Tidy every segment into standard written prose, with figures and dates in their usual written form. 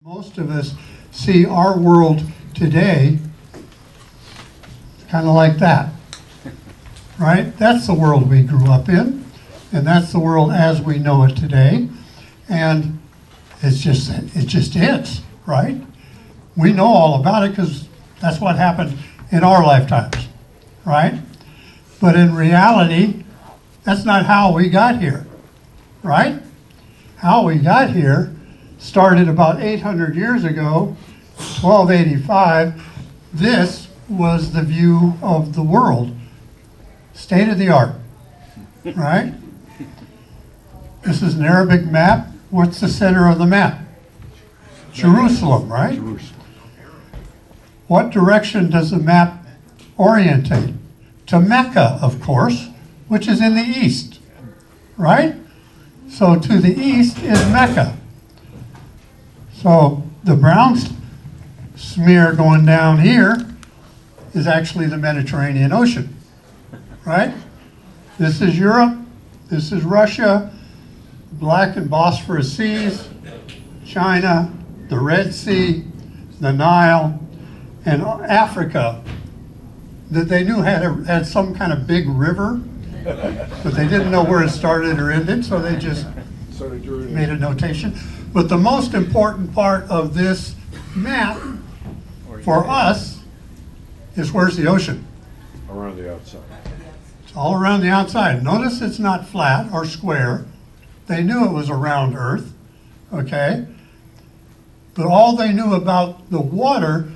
Most of us see our world today kind of like that, right? That's the world we grew up in, and that's the world as we know it today. And it just is, right? We know all about it because that's what happened in our lifetimes, right? But in reality, that's not how we got here, right? How we got here started about 800 years ago, 1285. This was the view of the world, state of the art, right? This is an Arabic map. What's the center of the map? Jerusalem, right? Jerusalem. What direction does the map orientate? To Mecca, of course, which is in the east, right? So to the east is Mecca. So the brown smear going down here is actually the Mediterranean Ocean, right? This is Europe, this is Russia, Black and Bosphorus Seas, China, the Red Sea, the Nile, and Africa that they knew had some kind of big river, but they didn't know where it started or ended, so they just made a notation. But the most important part of this map for us is where's the ocean? Around the outside. It's all around the outside. Notice it's not flat or square. They knew it was a round Earth, okay? But all they knew about the water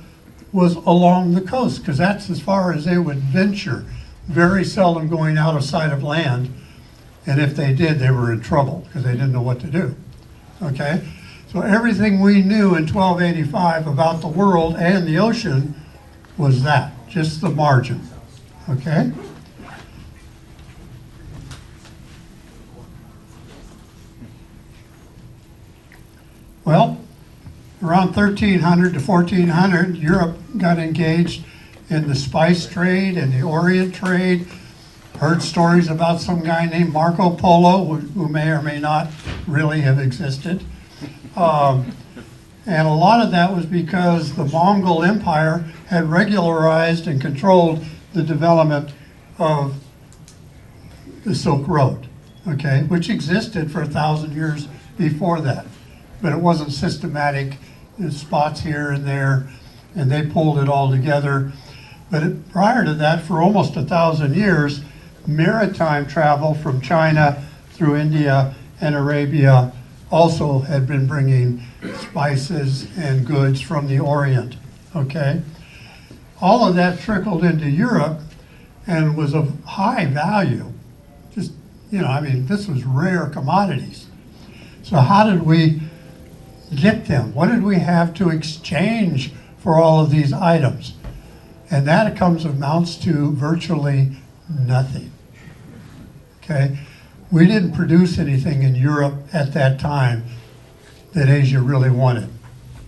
was along the coast, because that's as far as they would venture, very seldom going out of sight of land. And if they did, they were in trouble because they didn't know what to do. Okay? So everything we knew in 1285 about the world and the ocean was that, just the margin. Okay? Well, around 1300 to 1400, Europe got engaged in the spice trade and the Orient trade. Heard stories about some guy named Marco Polo, who may or may not really have existed. And a lot of that was because the Mongol Empire had regularized and controlled the development of the Silk Road, okay, which existed for 1,000 years before that. But it wasn't systematic. There's spots here and there, and they pulled it all together. But prior to that, for almost 1,000 years, maritime travel from China through India and Arabia also had been bringing spices and goods from the Orient, okay? All of that trickled into Europe and was of high value. Just, I mean, this was rare commodities. So how did we get them? What did we have to exchange for all of these items? And that amounts to virtually nothing. Okay? We didn't produce anything in Europe at that time that Asia really wanted,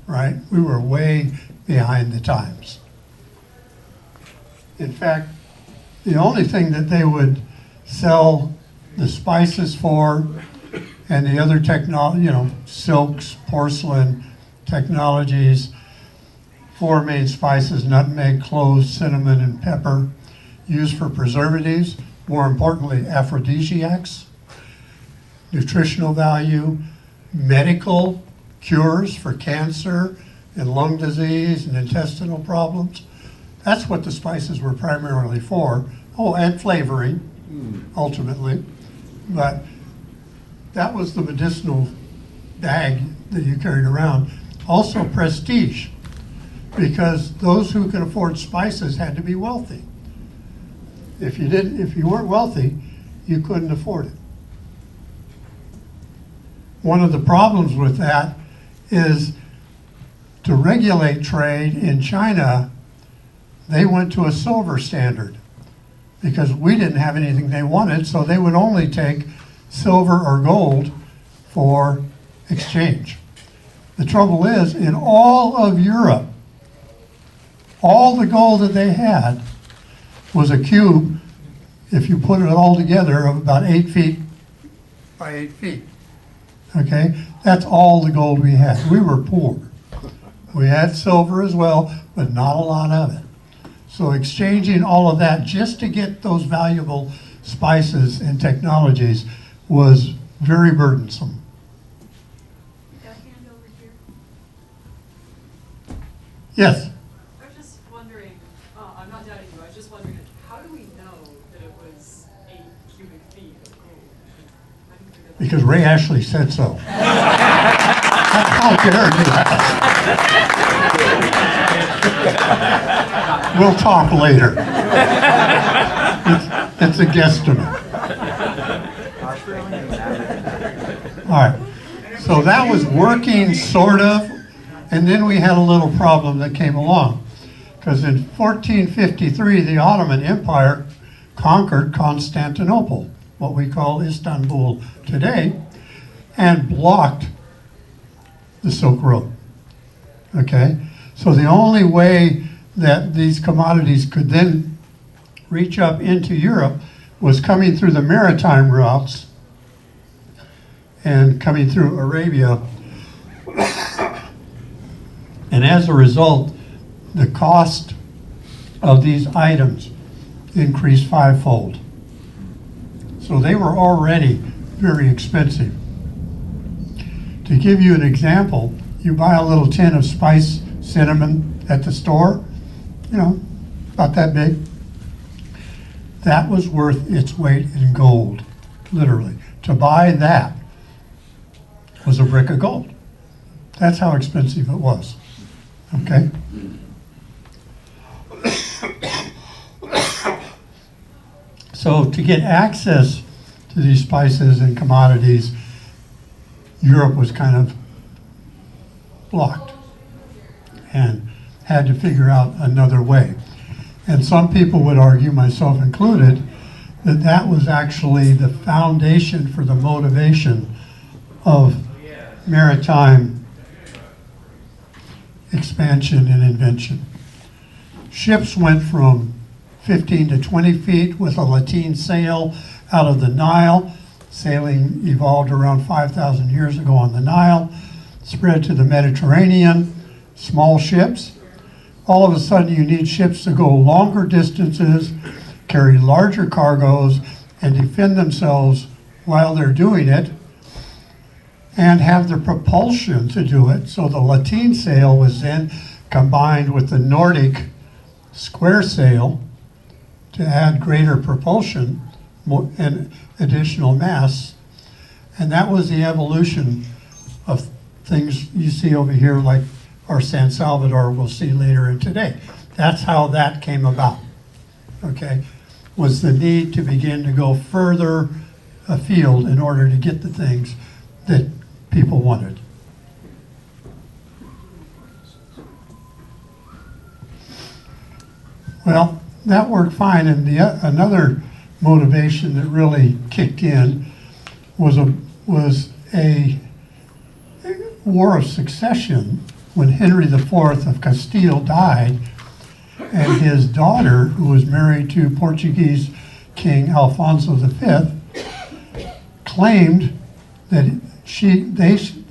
right? We were way behind the times. In fact, the only thing that they would sell the spices for and the other technology, silks, porcelain technologies, 4 main spices: nutmeg, cloves, cinnamon, and pepper, used for preservatives, more importantly, aphrodisiacs, nutritional value, medical cures for cancer and lung disease and intestinal problems. That's what the spices were primarily for. Oh, and flavoring, ultimately. But that was the medicinal bag that you carried around. Also prestige, because those who could afford spices had to be wealthy. If you weren't wealthy, you couldn't afford it. One of the problems with that is to regulate trade in China, they went to a silver standard because we didn't have anything they wanted, so they would only take silver or gold for exchange. The trouble is, in all of Europe, all the gold that they had was a cube, if you put it all together, of about 8 feet by 8 feet. Okay? That's all the gold we had. We were poor. We had silver as well, but not a lot of it. So exchanging all of that just to get those valuable spices and technologies was very burdensome. Got a hand over here? Yes? I was just wondering, I'm not doubting you, I was just wondering, how do we know that it was 8 cubic feet of gold? How do you figure that out? Because Ray Ashley said so. How dare you ask? We'll talk later. It's a guesstimate. All right, so that was working sort of, and then we had a little problem that came along. Because in 1453, the Ottoman Empire conquered Constantinople, what we call Istanbul today, and blocked the Silk Road. Okay, so the only way that these commodities could then reach up into Europe was coming through the maritime routes and coming through Arabia. And as a result, the cost of these items increased fivefold. So they were already very expensive. To give you an example, you buy a little tin of spice cinnamon at the store, you know, about that big. That was worth its weight in gold, literally. To buy that was a brick of gold. That's how expensive it was, okay? So to get access to these spices and commodities, Europe was kind of blocked and had to figure out another way. And some people would argue, myself included, that that was actually the foundation for the motivation of maritime expansion and invention. Ships went from 15 to 20 feet with a lateen sail out of the Nile. Sailing evolved around 5,000 years ago on the Nile, spread to the Mediterranean, small ships. All of a sudden you need ships to go longer distances, carry larger cargoes, and defend themselves while they're doing it, and have the propulsion to do it. So the lateen sail was then combined with the Nordic square sail to add greater propulsion and additional mass. And that was the evolution of things you see over here, like our San Salvador we'll see later in today. That's how that came about, okay? Was the need to begin to go further afield in order to get the things that people wanted. Well, that worked fine, and another motivation that really kicked in was a war of succession when Henry IV of Castile died, and his daughter, who was married to Portuguese King Alfonso V, claimed that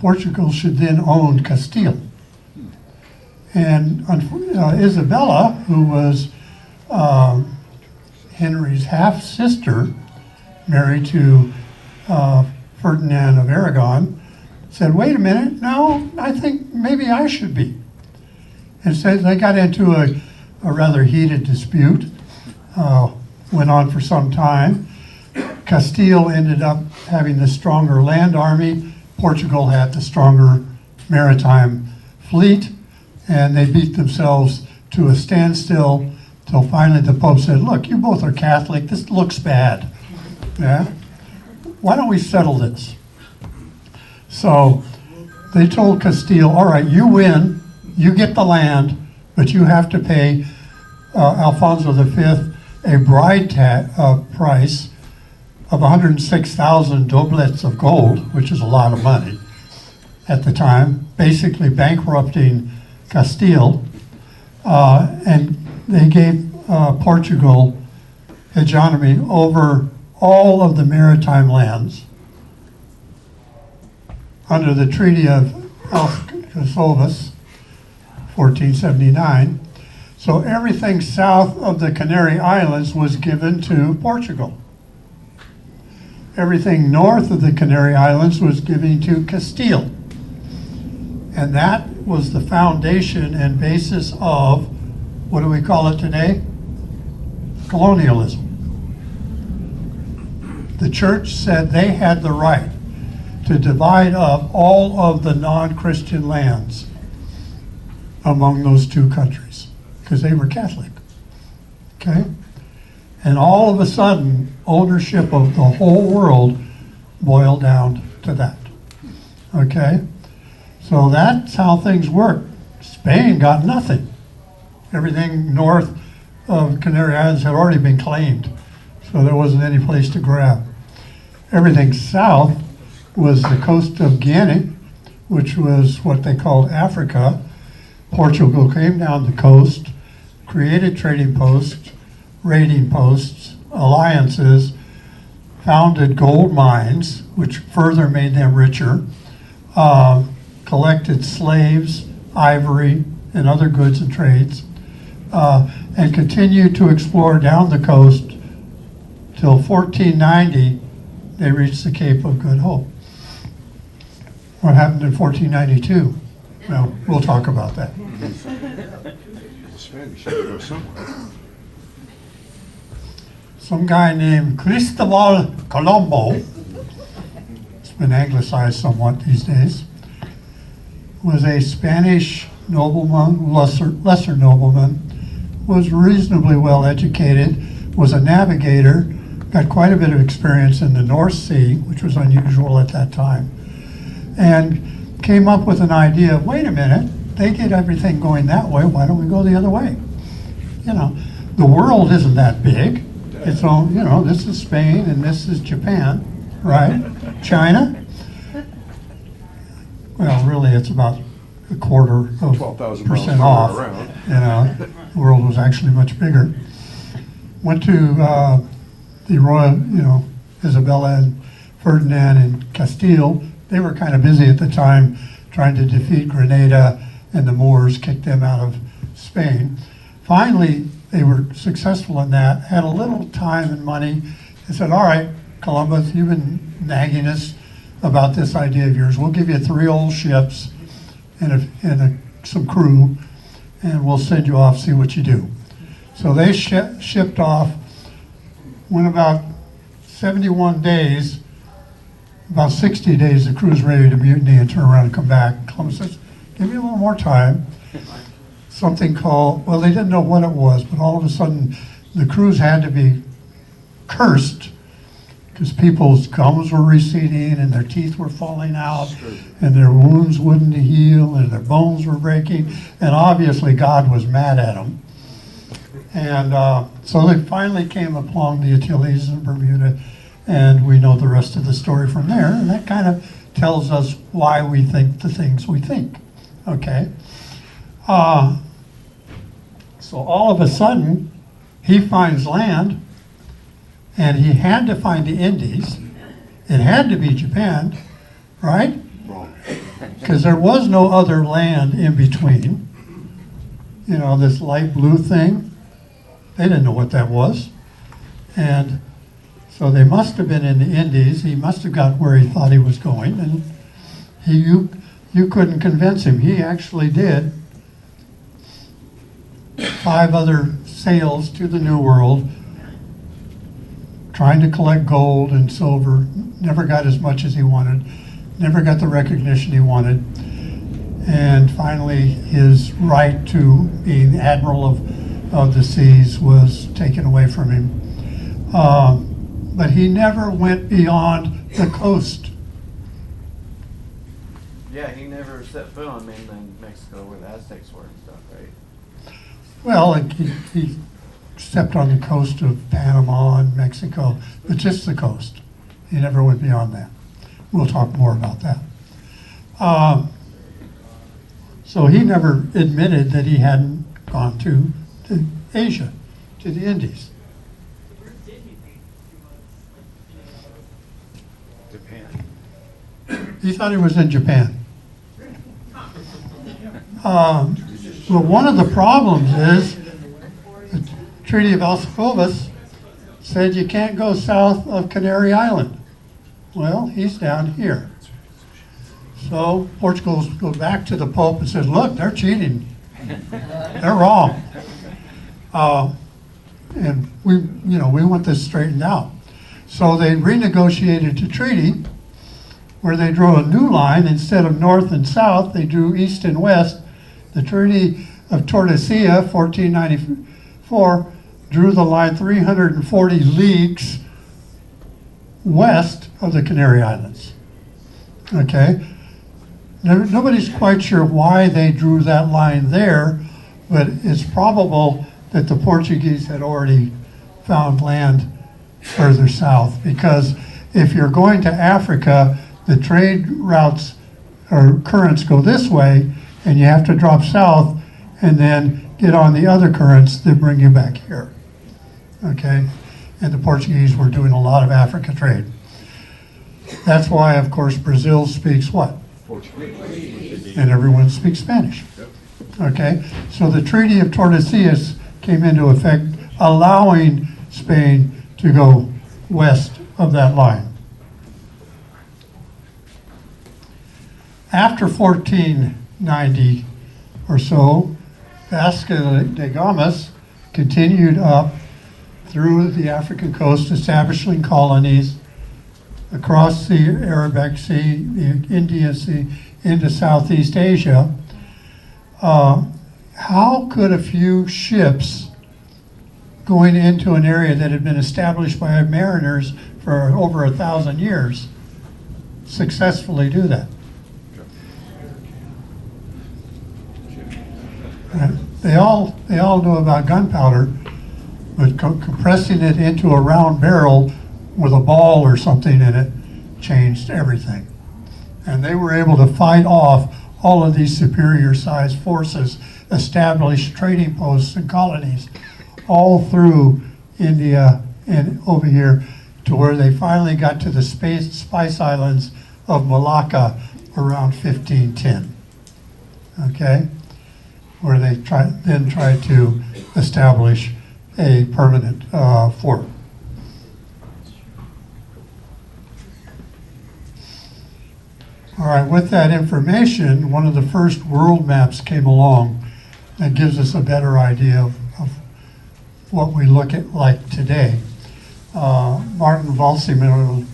Portugal should then own Castile. And Isabella, who was Henry's half-sister, married to Ferdinand of Aragon, said, wait a minute, no, I think maybe I should be. And so they got into a rather heated dispute, went on for some time. Castile ended up having the stronger land army. Portugal had the stronger maritime fleet, and they beat themselves to a standstill till finally the Pope said, look, you both are Catholic, this looks bad. Yeah? Why don't we settle this? So they told Castile, all right, you win, you get the land, but you have to pay Alfonso V a bride price of 106,000 doblets of gold, which is a lot of money at the time, basically bankrupting Castile, and they gave Portugal hegemony over all of the maritime lands under the Treaty of Alcasovas, 1479. So everything south of the Canary Islands was given to Portugal. Everything north of the Canary Islands was given to Castile. And that was the foundation and basis of, what do we call it today? Colonialism. The church said they had the right to divide up all of the non-Christian lands among those two countries, because they were Catholic. Okay? And all of a sudden, ownership of the whole world boiled down to that. Okay? So that's how things work. Spain got nothing. Everything north of Canary Islands had already been claimed, so there wasn't any place to grab. Everything south was the coast of Guinea, which was what they called Africa. Portugal came down the coast, created trading posts, raiding posts, alliances, founded gold mines, which further made them richer, collected slaves, ivory, and other goods and trades, and continued to explore down the coast till 1490. They reached the Cape of Good Hope. What happened in 1492? Well, we'll talk about that. The Spanish had to go somewhere. Some guy named Cristobal Colombo, it's been anglicized somewhat these days, was a Spanish nobleman, lesser nobleman, was reasonably well educated, was a navigator, got quite a bit of experience in the North Sea, which was unusual at that time, and came up with an idea of, wait a minute, they get everything going that way, why don't we go the other way? You know, the world isn't that big. It's all, you know, this is Spain and this is Japan, right? China? Well, really, it's about a quarter of 12,000 miles percent off. around. You know, the world was actually much bigger. Went to the royal, you know, Isabella and Ferdinand and Castile. They were kind of busy at the time trying to defeat Grenada, and the Moors kicked them out of Spain. Finally, they were successful in that, had a little time and money. They said, all right, Columbus, you've been nagging us about this idea of yours. We'll give you 3 old ships and some crew, and we'll send you off, see what you do. So they shipped off, went about 71 days, about 60 days, the crew's ready to mutiny and turn around and come back. Columbus says, give me a little more time. Something called, well, they didn't know what it was, but all of a sudden the crews had to be cursed because people's gums were receding and their teeth were falling out and their wounds wouldn't heal and their bones were breaking, and obviously God was mad at them. And so they finally came along the Antilles and Bermuda, and we know the rest of the story from there, and that kind of tells us why we think the things we think, okay? So all of a sudden, he finds land, and he had to find the Indies. It had to be Japan, right? Because there was no other land in between. You know, this light blue thing, they didn't know what that was. And so they must have been in the Indies. He must have got where he thought he was going, and you couldn't convince him. He actually did 5 other sails to the New World, trying to collect gold and silver, never got as much as he wanted, never got the recognition he wanted, and finally his right to be the admiral of the seas was taken away from him. But he never went beyond the coast. Yeah, he never set foot on mainland Mexico where the Aztecs were and stuff, right? Well, like he stepped on the coast of Panama and Mexico, but just the coast. He never went beyond that. We'll talk more about that. So he never admitted that he hadn't gone to Asia, to the Indies. Where did he think he was? Like, Japan. He thought he was in Japan. Well, one of the problems is the Treaty of Alsakovas said you can't go south of Canary Island. Well, he's down here. So Portugal goes back to the Pope and says, look, they're cheating. They're wrong. And we want this straightened out. So they renegotiated the treaty where they drew a new line. Instead of north and south, they drew east and west. The Treaty of Tordesillas, 1494, drew the line 340 leagues west of the Canary Islands. Okay? Nobody's quite sure why they drew that line there, but it's probable that the Portuguese had already found land further south, because if you're going to Africa, the trade routes or currents go this way, and you have to drop south and then get on the other currents that bring you back here. Okay? And the Portuguese were doing a lot of Africa trade. That's why, of course, Brazil speaks what? Portuguese. And everyone speaks Spanish. Okay? So the Treaty of Tordesillas came into effect, allowing Spain to go west of that line. After 1490 or so, Vasco da Gama continued up through the African coast, establishing colonies across the Arabic Sea, the Indian Sea, into Southeast Asia. How could a few ships going into an area that had been established by mariners for over 1,000 years successfully do that? They all know about gunpowder, but compressing it into a round barrel with a ball or something in it changed everything. And they were able to fight off all of these superior sized forces, establish trading posts and colonies all through India and over here to where they finally got to the Spice Islands of Malacca around 1510. Okay? Where they then tried to establish a permanent fort. All right, with that information, one of the first world maps came along that gives us a better idea of what we look at like today. Martin Valsimir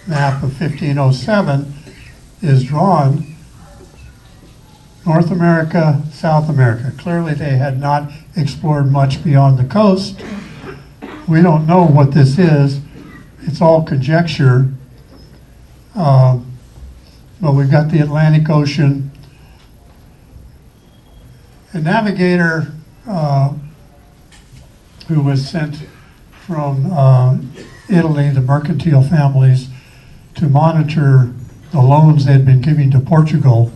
map of 1507 is drawn North America, South America. Clearly they had not explored much beyond the coast. We don't know what this is. It's all conjecture. But we've got the Atlantic Ocean. A navigator who was sent from Italy, the mercantile families, to monitor the loans they had been giving to Portugal,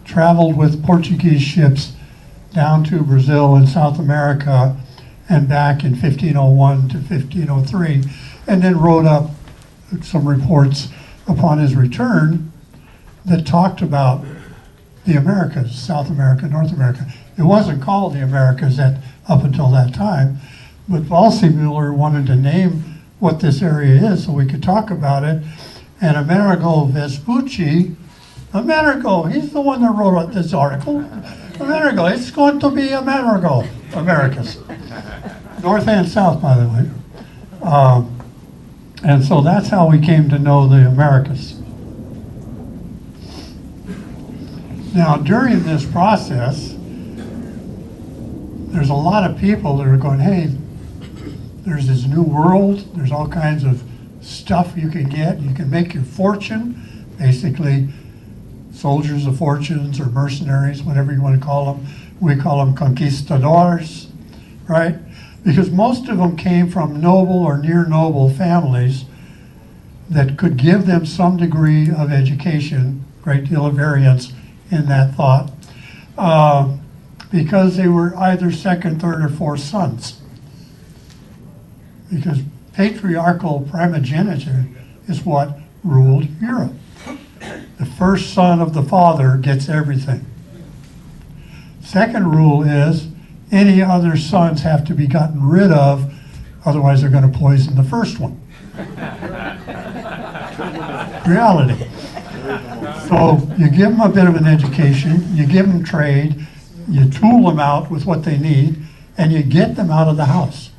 traveled with Portuguese ships down to Brazil and South America and back in 1501 to 1503, and then wrote up some reports upon his return that talked about the Americas, South America, North America. It wasn't called the Americas up until that time, but Valsimir wanted to name what this area is so we could talk about it. And Amerigo Vespucci, Amerigo, he's the one that wrote this article. Amerigo, it's going to be Amerigo, Americas. North and South, by the way. And so that's how we came to know the Americas. Now, during this process, there's a lot of people that are going, hey, there's this new world, there's all kinds of stuff you can get, you can make your fortune, basically soldiers of fortunes or mercenaries, whatever you want to call them. We call them conquistadors, right? Because most of them came from noble or near noble families that could give them some degree of education, great deal of variance in that thought, because they were either second, third, or fourth sons. Because patriarchal primogeniture is what ruled Europe. The first son of the father gets everything. Second rule is any other sons have to be gotten rid of, otherwise they're going to poison the first one. Reality. So you give them a bit of an education, you give them trade, you tool them out with what they need, and you get them out of the house.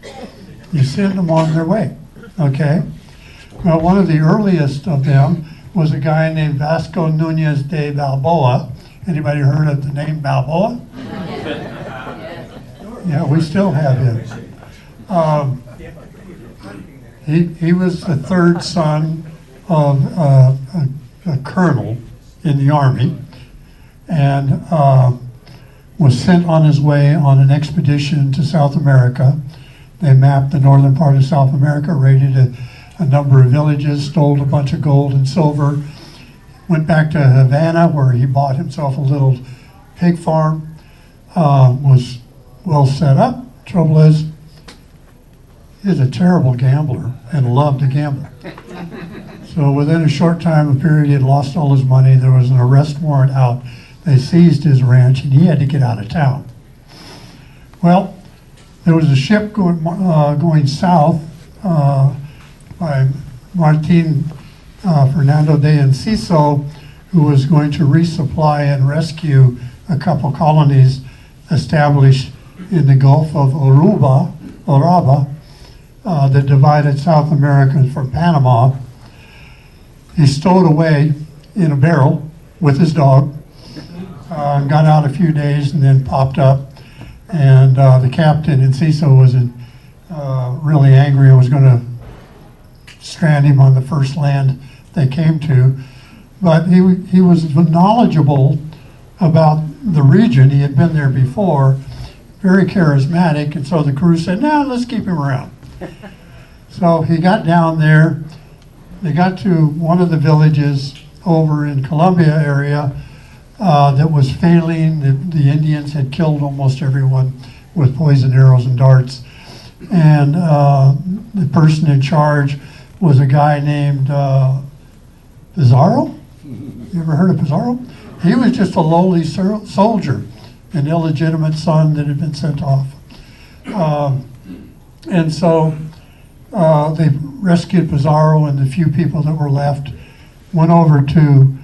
You send them on their way, okay? Well, one of the earliest of them was a guy named Vasco Nunez de Balboa. Anybody heard of the name Balboa? Yeah, we still have him. He was the third son of a colonel in the army, and was sent on his way on an expedition to South America. They mapped the northern part of South America, raided a number of villages, stole a bunch of gold and silver, went back to Havana where he bought himself a little pig farm, was well set up. Trouble is, he was a terrible gambler and loved to gamble. So within a short time, a period, he had lost all his money. There was an arrest warrant out. They seized his ranch and he had to get out of town. Well, there was a ship going south by Martin Fernando de Enciso, who was going to resupply and rescue a couple colonies established in the Gulf of Uraba, that divided South America from Panama. He stowed away in a barrel with his dog, got out a few days and then popped up. And the captain, Enciso, was really angry and was going to strand him on the first land they came to. But he was knowledgeable about the region. He had been there before, very charismatic, and so the crew said, "No, let's keep him around." So he got down there. They got to one of the villages over in Colombia area that was failing. The Indians had killed almost everyone with poison arrows and darts. And the person in charge was a guy named Pizarro. You ever heard of Pizarro? He was just a lowly soldier, an illegitimate son that had been sent off. And so they rescued Pizarro and the few people that were left, went over to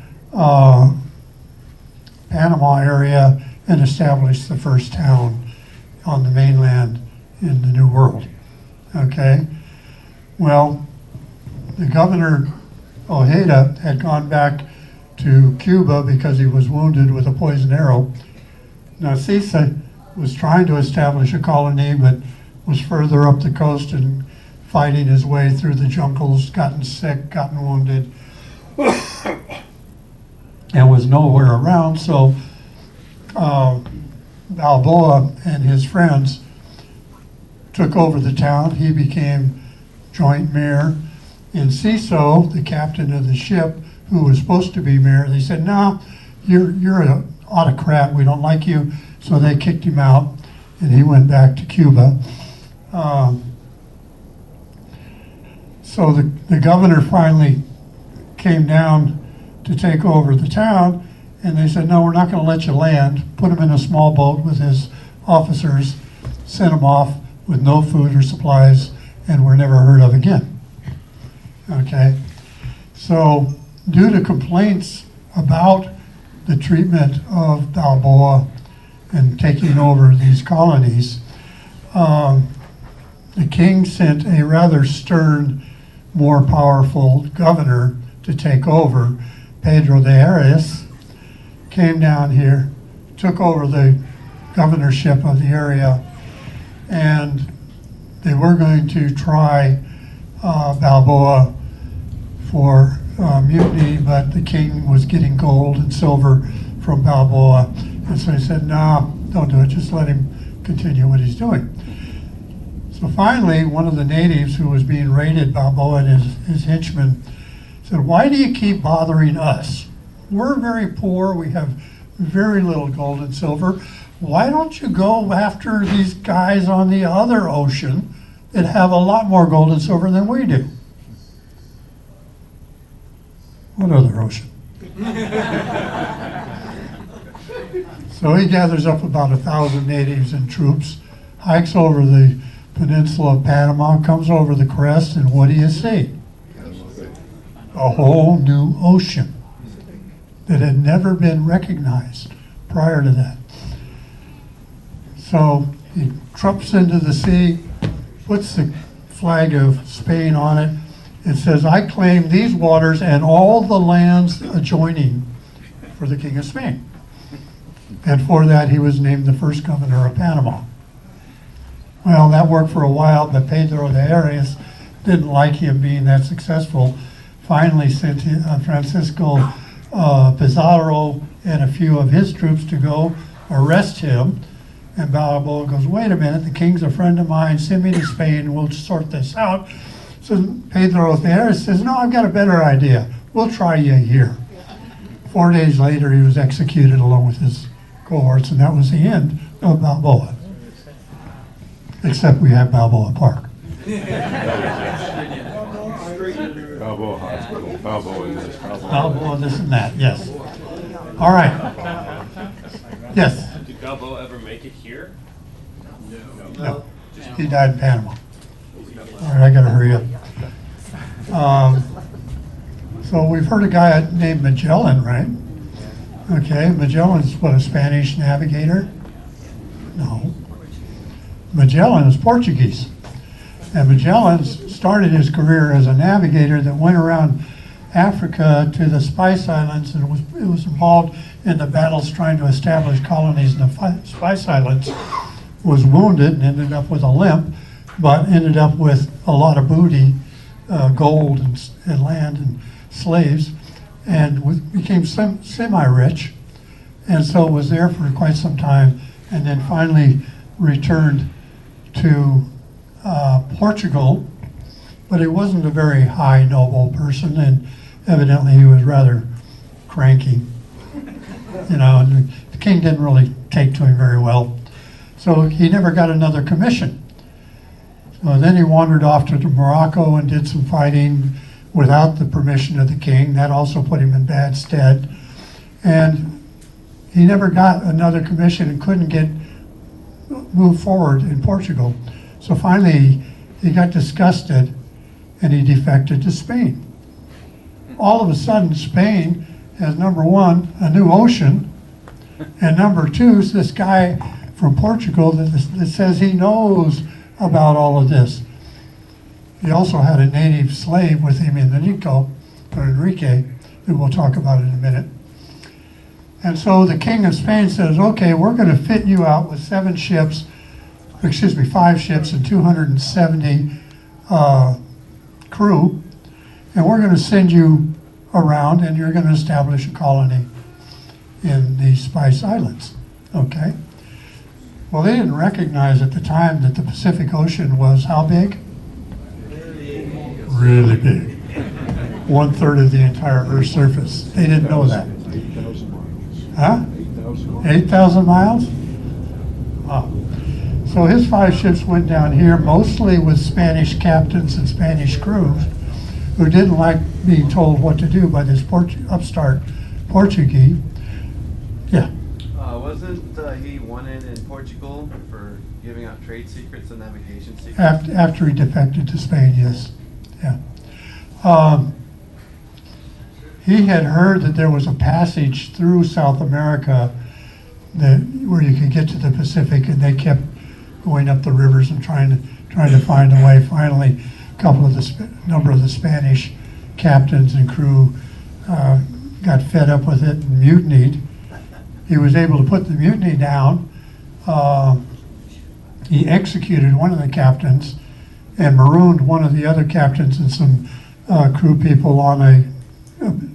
Panama area and established the first town on the mainland in the New World. Okay? Well, the governor, Ojeda, had gone back to Cuba because he was wounded with a poison arrow. Narcisa was trying to establish a colony, but was further up the coast and fighting his way through the jungles, gotten sick, gotten wounded, and was nowhere around. So Balboa and his friends took over the town. He became joint mayor. Enciso, the captain of the ship, who was supposed to be mayor, they said, "No, you're an autocrat. We don't like you." So they kicked him out, and he went back to Cuba. So the governor finally came down to take over the town, and they said, "No, we're not going to let you land." Put him in a small boat with his officers, sent him off with no food or supplies, and were never heard of again. Okay, so due to complaints about the treatment of Balboa and taking over these colonies, the king sent a rather stern, more powerful governor to take over. Pedro de Arias came down here, took over the governorship of the area, and they were going to try Balboa for mutiny, but the king was getting gold and silver from Balboa, and so he said, "No, don't do it, just let him continue what he's doing." So finally, one of the natives who was being raided, Balboa and his henchmen, said, "Why do you keep bothering us? We're very poor, we have very little gold and silver. Why don't you go after these guys on the other ocean that have a lot more gold and silver than we do?" What other ocean? So he gathers up about 1,000 natives and troops, hikes over the peninsula of Panama, comes over the crest, and what do you see? A whole new ocean that had never been recognized prior to that. So he trumps into the sea, puts the flag of Spain on it. It says, "I claim these waters and all the lands adjoining for the King of Spain." And for that, he was named the first governor of Panama. Well, that worked for a while, but Pedro de Arias didn't like him being that successful. Finally sent Francisco Pizarro and a few of his troops to go arrest him. And Balboa goes, "Wait a minute, the king's a friend of mine, send me to Spain, we'll sort this out." So Pedro de Arias says, "No, I've got a better idea. We'll try you here." 4 days later, he was executed along with his cohorts, and that was the end of Balboa. Except we have Balboa Park. Balboa Hospital, Balboa this, Balboa this and that, yes. All right. Yes. Did Balboa ever make it here? No. He died in Panama. All right, I gotta hurry up. So we've heard a guy named Magellan, right? Okay, Magellan's what, a Spanish navigator? No. Magellan is Portuguese. And Magellan started his career as a navigator that went around Africa to the Spice Islands and was involved in the battles trying to establish colonies in the Spice Islands. Was wounded and ended up with a limp, but ended up with a lot of booty, gold and land and slaves, and became semi-rich, and so was there for quite some time, and then finally returned to Portugal, but he wasn't a very high noble person, and evidently he was rather cranky, and the king didn't really take to him very well, so he never got another commission. So then he wandered off to Morocco and did some fighting without the permission of the king. That also put him in bad stead. And he never got another commission and couldn't move forward in Portugal. So finally, he got disgusted and he defected to Spain. All of a sudden, Spain has, number one, a new ocean, and number two is this guy from Portugal that says he knows about all of this. He also had a native slave with him, Enrique, that we'll talk about in a minute. And so the king of Spain says, "Okay, we're going to fit you out with 5 ships and 270 crew, and we're going to send you around, and you're going to establish a colony in the Spice Islands." Okay? Well, they didn't recognize at the time that the Pacific Ocean was how big? Really big. 1/3 of the entire Earth's surface. They didn't know that. 8,000 miles. Huh? 8,000 miles. 8,000 miles? Wow. So his 5 ships went down here, mostly with Spanish captains and Spanish crews, who didn't like being told what to do by this upstart Portuguese. Yeah. Wasn't he wanted in Portugal for giving out trade secrets and navigation secrets? After he defected to Spain, yes. Yeah. He had heard that there was a passage through South America where you could get to the Pacific, and they kept going up the rivers and trying to find a way. Finally, number of the Spanish captains and crew got fed up with it and mutinied. He was able to put the mutiny down. He executed one of the captains and marooned one of the other captains and some crew people on a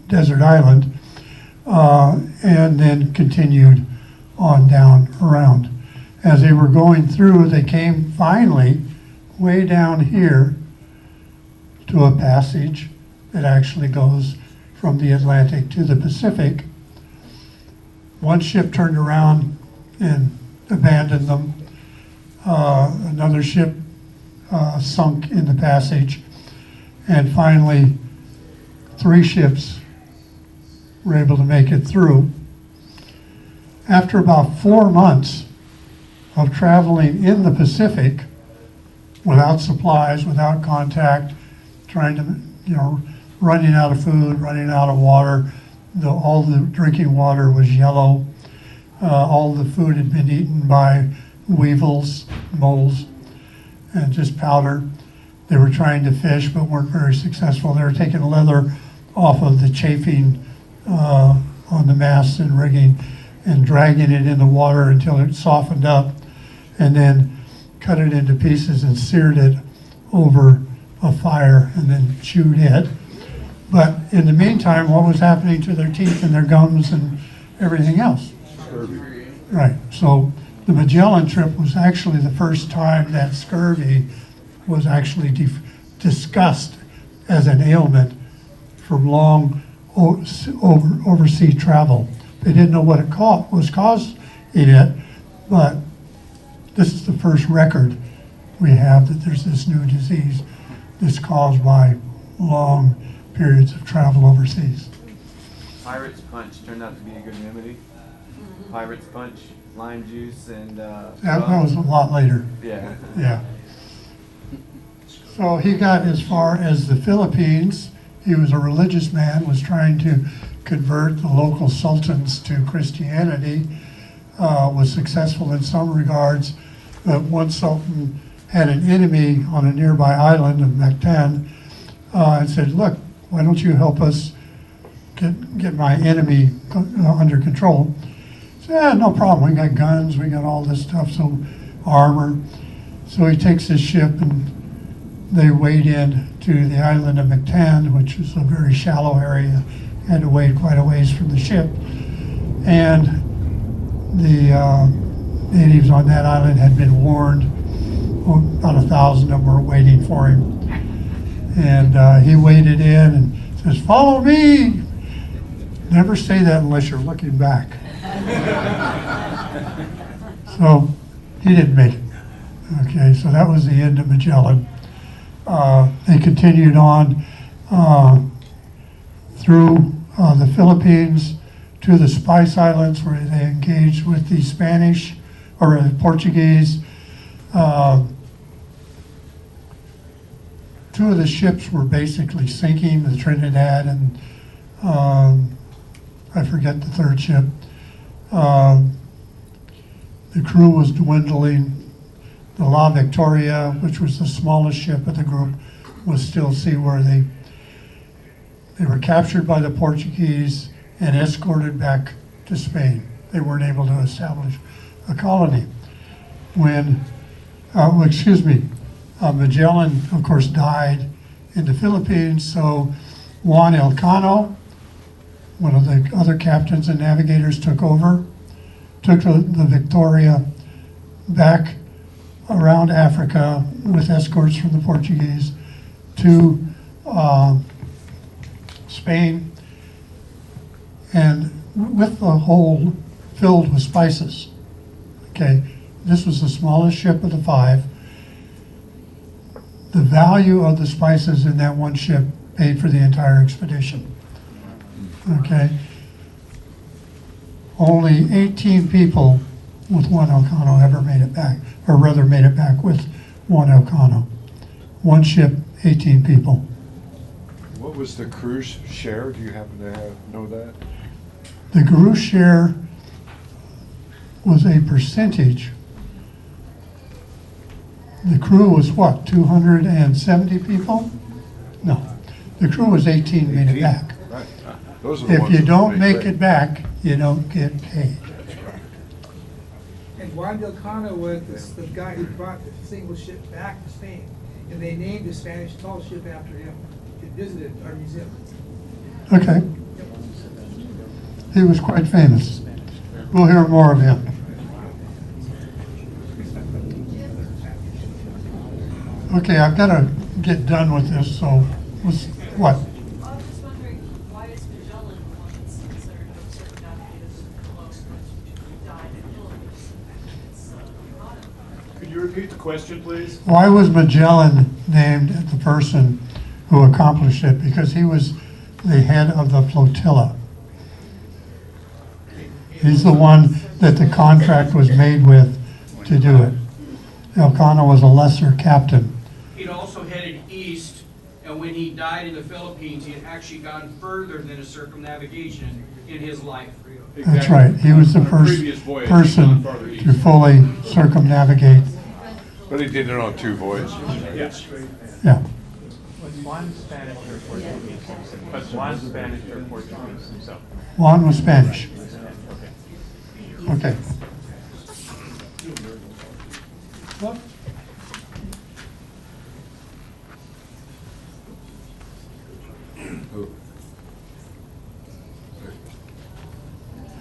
desert island, and then continued on down around. As they were going through, they came finally way down here to a passage that actually goes from the Atlantic to the Pacific. One ship turned around and abandoned them. Another ship sunk in the passage. And finally, 3 ships were able to make it through. After about 4 months of traveling in the Pacific, without supplies, without contact, trying to, running out of food, running out of water, all the drinking water was yellow. All the food had been eaten by weevils, moles, and just powder. They were trying to fish, but weren't very successful. They were taking leather off of the chafing on the masts and rigging and dragging it in the water until it softened up, and then cut it into pieces and seared it over a fire and then chewed it. But in the meantime, what was happening to their teeth and their gums and everything else? Right. So the Magellan trip was actually the first time that scurvy was actually discussed as an ailment from long overseas travel. They didn't know what it was causing it, but this is the first record we have that there's this new disease that's caused by long periods of travel overseas. Pirate's Punch turned out to be a good remedy. Pirate's Punch, lime juice, and That was a lot later. yeah. Yeah. So he got as far as the Philippines. He was a religious man, was trying to convert the local sultans to Christianity, was successful in some regards, but one sultan had an enemy on a nearby island of Mactan and said, look, why don't you help us get my enemy under control? He said, no problem, we got guns, we got all this stuff, so armor. So he takes his ship and they wade in to the island of Mactan, which is a very shallow area, had to wade quite a ways from the ship. And the natives on that island had been warned. About 1,000 of them were waiting for him. And he waded in and says, follow me. Never say that unless you're looking back. So he didn't make it. Okay, so that was the end of Magellan. They continued on through the Philippines to the Spice Islands, where they engaged with the Spanish or the Portuguese. Two of the ships were basically sinking, the Trinidad and I forget the third ship. The crew was dwindling. The La Victoria, which was the smallest ship of the group, was still seaworthy. They were captured by the Portuguese and escorted back to Spain. They weren't able to establish a colony. When, Magellan, of course, died in the Philippines, so Juan Elcano, one of the other captains and navigators, took over, took the Victoria back around Africa with escorts from the Portuguese to Spain, and with the hold filled with spices. Okay, this was the smallest ship of the 5. The value of the spices in that one ship paid for the entire expedition. Okay, only 18 people with Juan Elcano ever made it back, or rather made it back with Juan Elcano. One ship, 18 people. What was the cruise share? Do you happen to know that? The cruise share was a percentage. The crew was what, 270 people? No, the crew was 18 made it 18? back. Right. Those are the If ones you that don't make great. it back, you don't get paid. And Juan del Cano was the guy who brought the single ship back to Spain, and they named the Spanish tall ship after him. It visited our museum. Okay. He was quite famous. We'll hear more of him. Okay, I've got to get done with this, so what? I was just wondering, why is Magellan the one that's considered of certain navigators below which died in Philippines? It's Armada. Could you repeat the question, please? Why was Magellan named the person who accomplished it? Because he was the head of the flotilla. He's the one that the contract was made with to do it. Elkanah was a lesser captain. He'd also headed east, and when he died in the Philippines, he had actually gone further than a circumnavigation in his life. That's right. He was the On a first previous voyage, he'd person gone farther east. to fully circumnavigate. But he did it on 2 voyages. Yes. Yeah. Was one Spanish or Portuguese? Was one Spanish or Portuguese himself? Juan was Spanish. Okay.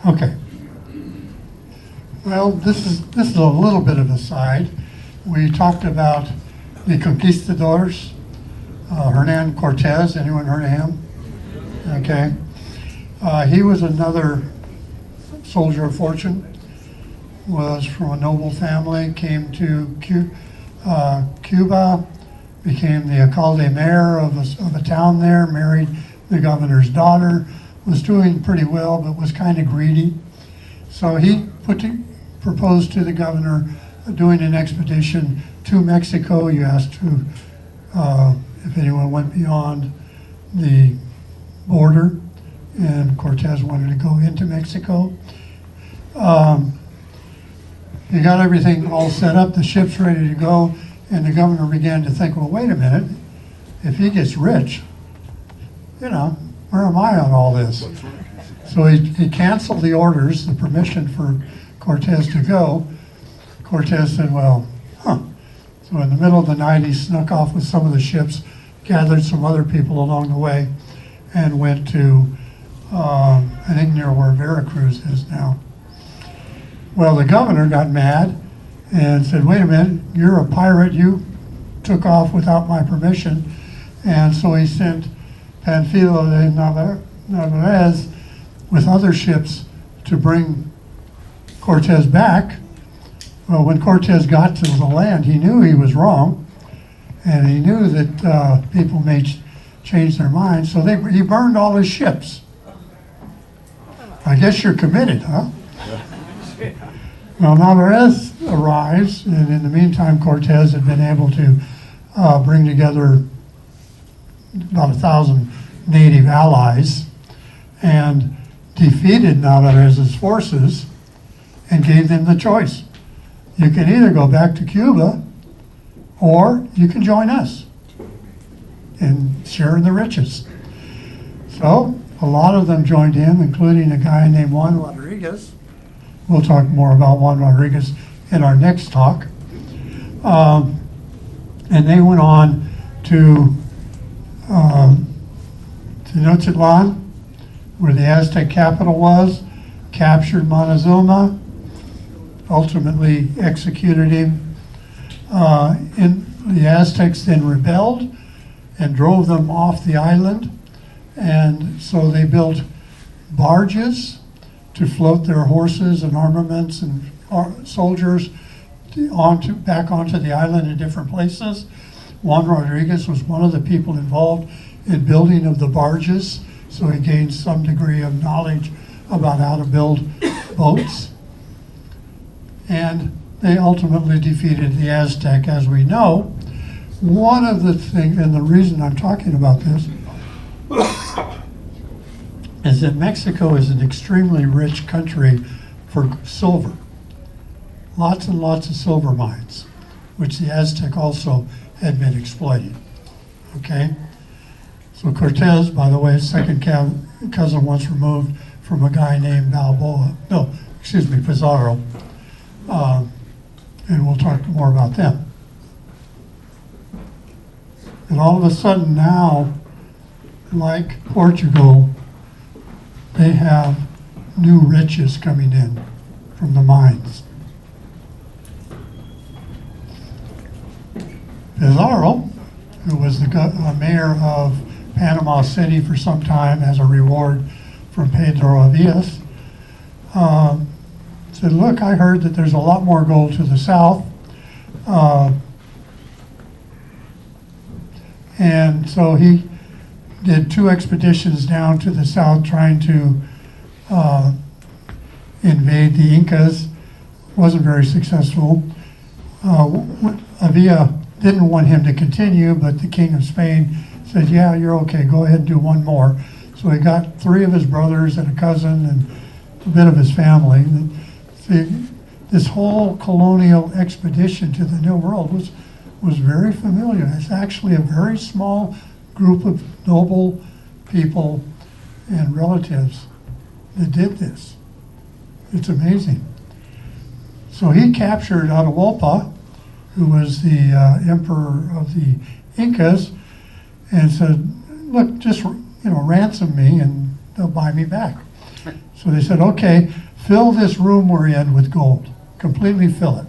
Okay. Well, this is a little bit of a side. We talked about the conquistadors, Hernan Cortez. Anyone heard of him? Okay. He was another soldier of fortune. Was from a noble family. Came to Cuba. Became the alcalde mayor of a town there. Married the governor's daughter. Was doing pretty well, but was kind of greedy. So he proposed to the governor doing an expedition to Mexico. You asked if anyone went beyond the border, and Cortez wanted to go into Mexico. He got everything all set up, the ship's ready to go, and the governor began to think, well, wait a minute, if he gets rich, where am I on all this? So he canceled the orders, the permission for Cortez to go. Cortez said, well, So in the middle of the night, he snuck off with some of the ships, gathered some other people along the way, and went to, I think near where Veracruz is now. Well, the governor got mad and said, wait a minute, you're a pirate, you took off without my permission. And so he sent Panfilo de Narvaez with other ships to bring Cortez back. Well, when Cortez got to the land, he knew he was wrong, and he knew that people may change their minds, so he burned all his ships. I guess you're committed, huh? Well, Narvaez arrives, and in the meantime, Cortez had been able to bring together about 1,000 native allies and defeated Narvaez's forces and gave them the choice. You can either go back to Cuba or you can join us and share in the riches. So a lot of them joined him, including a guy named Juan Rodriguez. We'll talk more about Juan Rodriguez in our next talk. And they went on to Tenochtitlan, where the Aztec capital was, captured Montezuma, ultimately executed him. The Aztecs then rebelled and drove them off the island, and so they built barges to float their horses and armaments and soldiers back onto the island in different places. Juan Rodriguez was one of the people involved in building of the barges, so he gained some degree of knowledge about how to build boats. And they ultimately defeated the Aztec, as we know. One of the things, and the reason I'm talking about this, is that Mexico is an extremely rich country for silver. Lots and lots of silver mines, which the Aztec also had been exploiting. Okay? So Cortez, by the way, second cousin once removed from a guy named Pizarro. And we'll talk more about them. And all of a sudden now, like Portugal, they have new riches coming in from the mines. Pizarro, who was the mayor of Panama City for some time as a reward from Pedro Aviles, said, look, I heard that there's a lot more gold to the south. And so he did 2 expeditions down to the south trying to invade the Incas. Wasn't very successful. Avila didn't want him to continue, but the King of Spain said, yeah, you're okay, go ahead and do one more. So he got 3 of his brothers and a cousin and a bit of his family. See, this whole colonial expedition to the New World was very familiar. It's actually a very small group of noble people and relatives that did this. It's amazing. So he captured Atahualpa, who was the emperor of the Incas, and said, look, just ransom me and they'll buy me back. So they said, okay, fill this room we're in with gold. Completely fill it.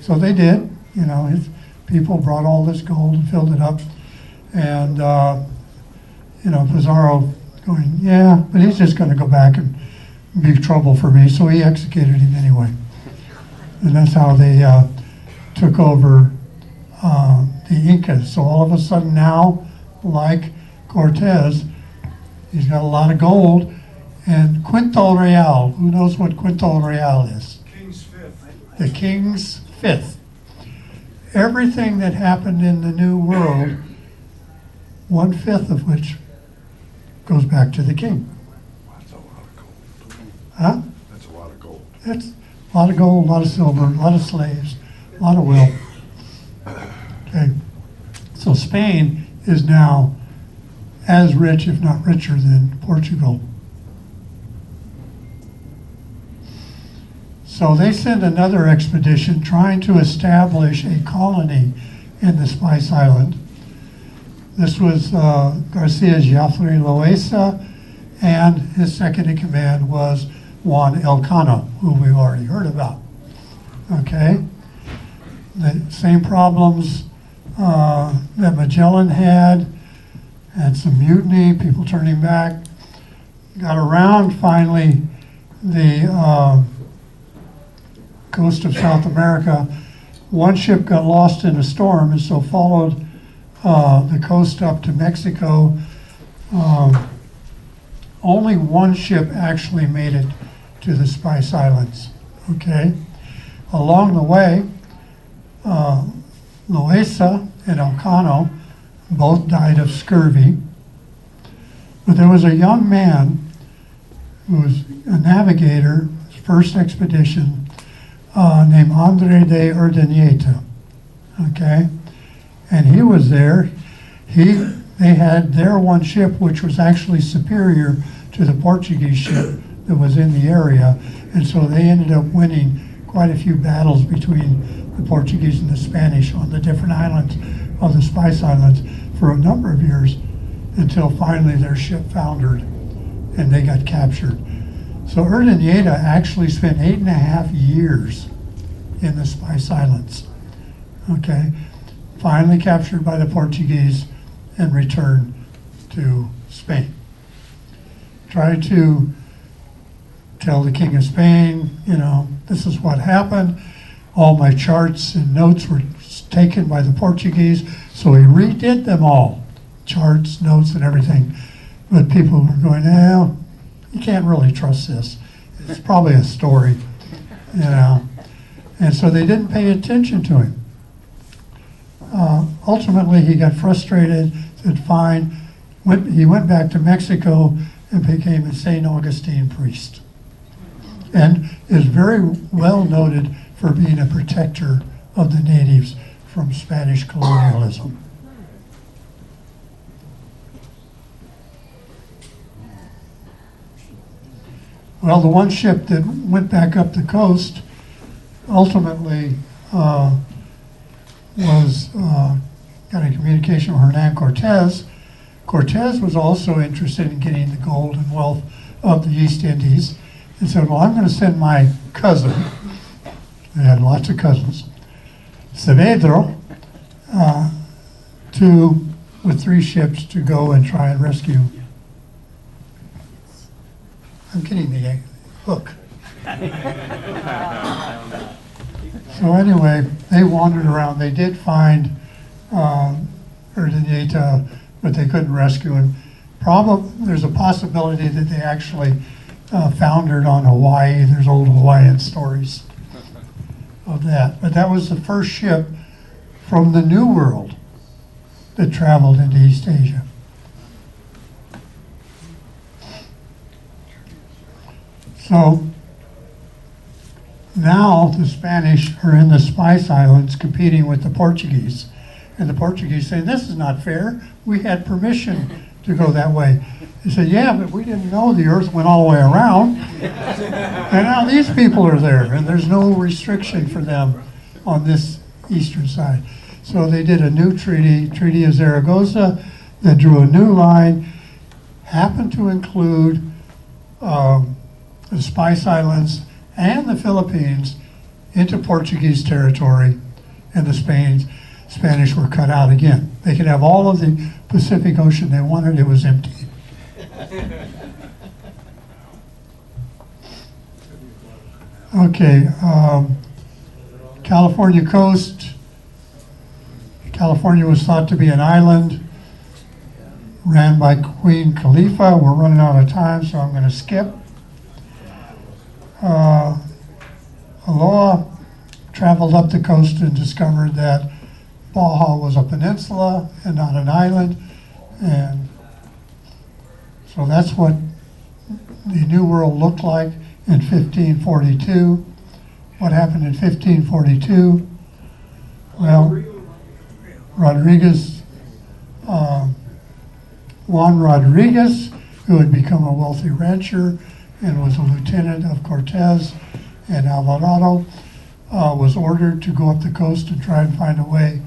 So they did. His people brought all this gold and filled it up. And, Pizarro going, yeah, but he's just going to go back and be trouble for me. So he executed him anyway. And that's how they took over the Incas. So all of a sudden now, like Cortez, he's got a lot of gold. And Quintal Real, who knows what Quintal Real is? King's Fifth. The King's Fifth. Everything that happened in the New World, 1/5 of which goes back to the king. That's a lot of gold. Huh? That's a lot of gold. That's a lot of gold, a lot of silver, a lot of slaves, a lot of wealth. Okay. So Spain is now as rich, if not richer, than Portugal. So they sent another expedition trying to establish a colony in the Spice Island. This was Garcia Joffre Loaiza, and his second in command was Juan Elcano, who we've already heard about. Okay? The same problems that Magellan had some mutiny, people turning back. Got around finally the coast of South America. One ship got lost in a storm, and so followed the coast up to Mexico. Only one ship actually made it to the Spice Islands. Okay? Along the way, Loaiza and Elcano both died of scurvy. But there was a young man who was a navigator, his first expedition, named Andre de Urdaneta. Okay? And he was there. They had their one ship, which was actually superior to the Portuguese ship that was in the area. And so they ended up winning quite a few battles between the Portuguese and the Spanish on the different islands of the Spice Islands for a number of years, until finally their ship foundered and they got captured. So Urdaneta actually spent 8.5 years in the Spice Islands. Okay? Finally captured by the Portuguese and returned to Spain. Tried to tell the King of Spain, this is what happened. All my charts and notes were taken by the Portuguese, so he redid them all. Charts, notes, and everything. But people were going, you can't really trust this. It's probably a story, And so they didn't pay attention to him. Ultimately, he got frustrated, said fine. He went back to Mexico and became a St. Augustine priest. And is very well noted for being a protector of the natives from Spanish colonialism. Well, the one ship that went back up the coast ultimately got a communication with Hernan Cortez. Cortez was also interested in getting the gold and wealth of the East Indies, and said, well, I'm going to send my cousin, they had lots of cousins, Salvador, with 3 ships to go and try and rescue. I'm getting the hook. So anyway, they wandered around. They did find Urdaneta, but they couldn't rescue him. There's a possibility that they actually foundered on Hawaii. There's old Hawaiian stories of that. But that was the first ship from the New World that traveled into East Asia. So now the Spanish are in the Spice Islands competing with the Portuguese. And the Portuguese say, this is not fair. We had permission to go that way. They said, yeah, but we didn't know the earth went all the way around. And now these people are there, and there's no restriction for them on this eastern side. So they did a new treaty, Treaty of Zaragoza, that drew a new line, happened to include the Spice Islands and the Philippines into Portuguese territory, and the Spanish were cut out again. They could have all of the Pacific Ocean they wanted, it was empty. Okay, California coast. California was thought to be an island ran by Queen Khalifa. We're running out of time, so I'm going to skip. Aloha traveled up the coast and discovered that Baja was a peninsula and not an island, and so that's what the New World looked like in 1542. What happened in 1542? Well, Rodriguez, Juan Rodriguez, who had become a wealthy rancher and was a lieutenant of Cortez and Alvarado, was ordered to go up the coast and try and find a way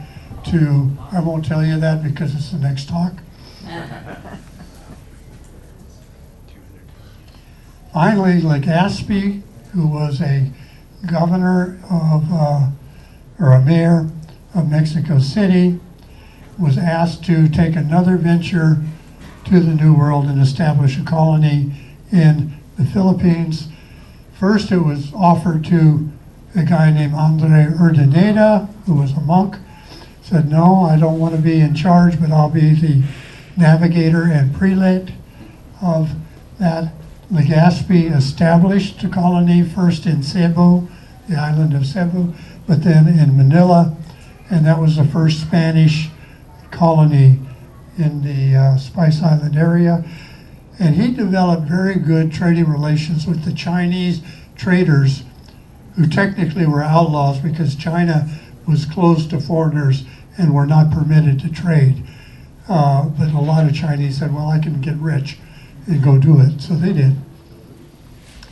to, I won't tell you that because it's the next talk. Finally, Legazpi, who was a governor of, or a mayor of Mexico City, was asked to take another venture to the New World and establish a colony in the Philippines. First, it was offered to a guy named Andre Urdaneta, who was a monk. Said, no, I don't want to be in charge, but I'll be the navigator and prelate of that. Legazpi established a colony first in Cebu, the island of Cebu, but then in Manila, and that was the first Spanish colony in the Spice Island area. And he developed very good trading relations with the Chinese traders, who technically were outlaws because China was closed to foreigners and were not permitted to trade. But a lot of Chinese said, well, I can get rich and go do it. So they did.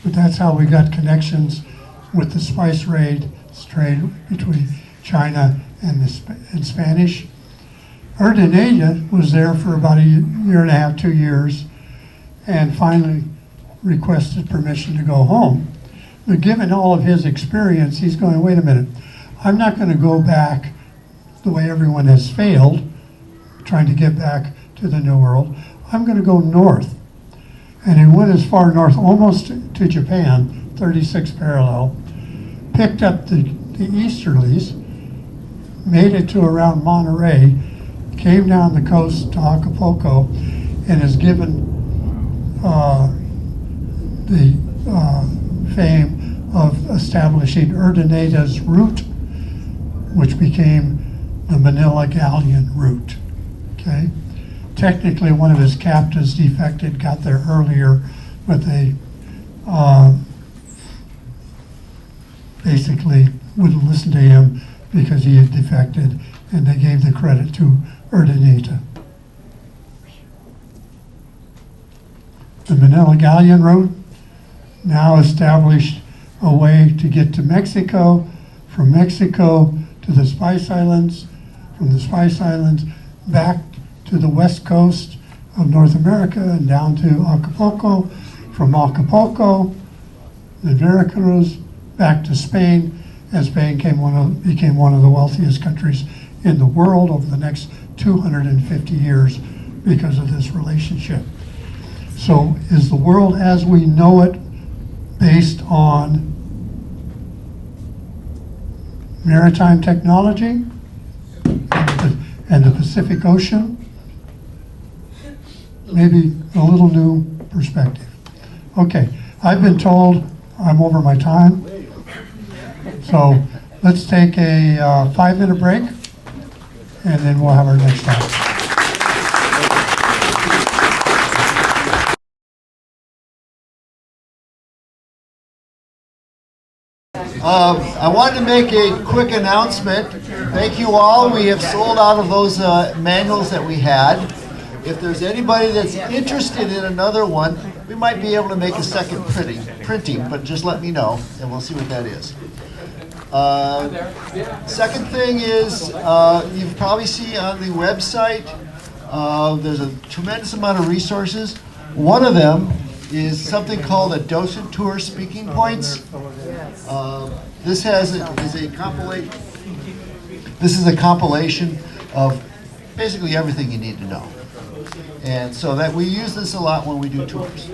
But that's how we got connections with the spice trade between China and and Spanish. Urdaneta was there for about a year and a half, 2 years, and finally requested permission to go home. But given all of his experience, he's going, wait a minute, I'm not going to go back the way everyone has failed, trying to get back to the New World. I'm going to go north. And he went as far north, almost to Japan, 36 parallel, picked up the easterlies, made it to around Monterey, came down the coast to Acapulco, and is given the fame of establishing Urdaneta's route, which became the Manila Galleon route. Okay, technically one of his captains defected, got there earlier, but they basically wouldn't listen to him because he had defected, and they gave the credit to Urdaneta. The Manila Galleon route now established a way to get to Mexico, from Mexico to the Spice Islands, from the Spice Islands back to the west coast of North America and down to Acapulco, from Acapulco, the Veracruz, back to Spain, and Spain became one of the wealthiest countries in the world over the next 250 years because of this relationship. So is the world as we know it based on maritime technology and the Pacific Ocean? Maybe a little new perspective. Okay, I've been told I'm over my time. So let's take a 5-minute break, and then we'll have our next talk. I wanted to make a quick announcement. Thank you all. We have sold out of those manuals that we had. If there's anybody that's interested in another one, we might be able to make a second printing, but just let me know, and we'll see what that is. Second thing is, you probably see on the website, there's a tremendous amount of resources. One of them is something called a Docent Tour Speaking Points. This is a compilation of basically everything you need to know. And so that we use this a lot when we do tours.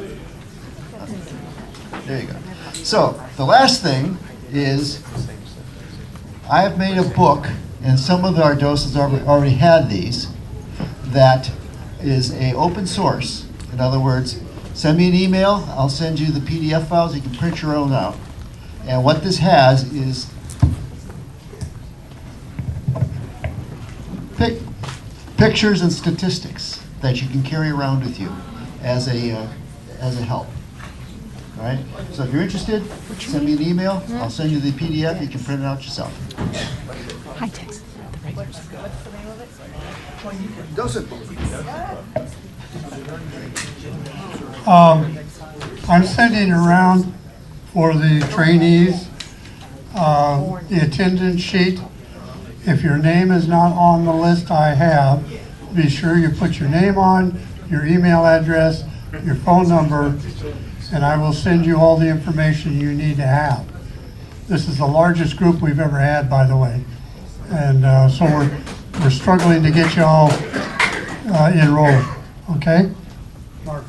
There you go. So the last thing is, I have made a book, and some of our docents already had these, that is a open source. In other words, send me an email, I'll send you the PDF files, you can print your own out. And what this has is pictures and statistics that you can carry around with you as a help. All right? So if you're interested, send me an email, I'll send you the PDF, you can print it out yourself. Hi, Tex. Docent. I'm sending around for the trainees the attendance sheet. If your name is not on the list I have, be sure you put your name on, your email address, your phone number, and I will send you all the information you need to have. This is the largest group we've ever had, by the way. And so we're struggling to get you all enrolled, okay? Mark.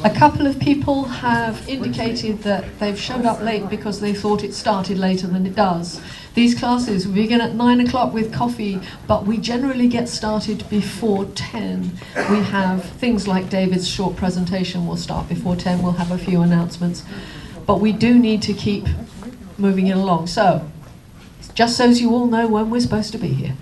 A couple of people have indicated that they've showed up late because they thought it started later than it does. These classes begin at 9 o'clock with coffee, but we generally get started before 10. We have things like David's short presentation will start before 10. We'll have a few announcements. But we do need to keep moving it along. So, just so as you all know when we're supposed to be here.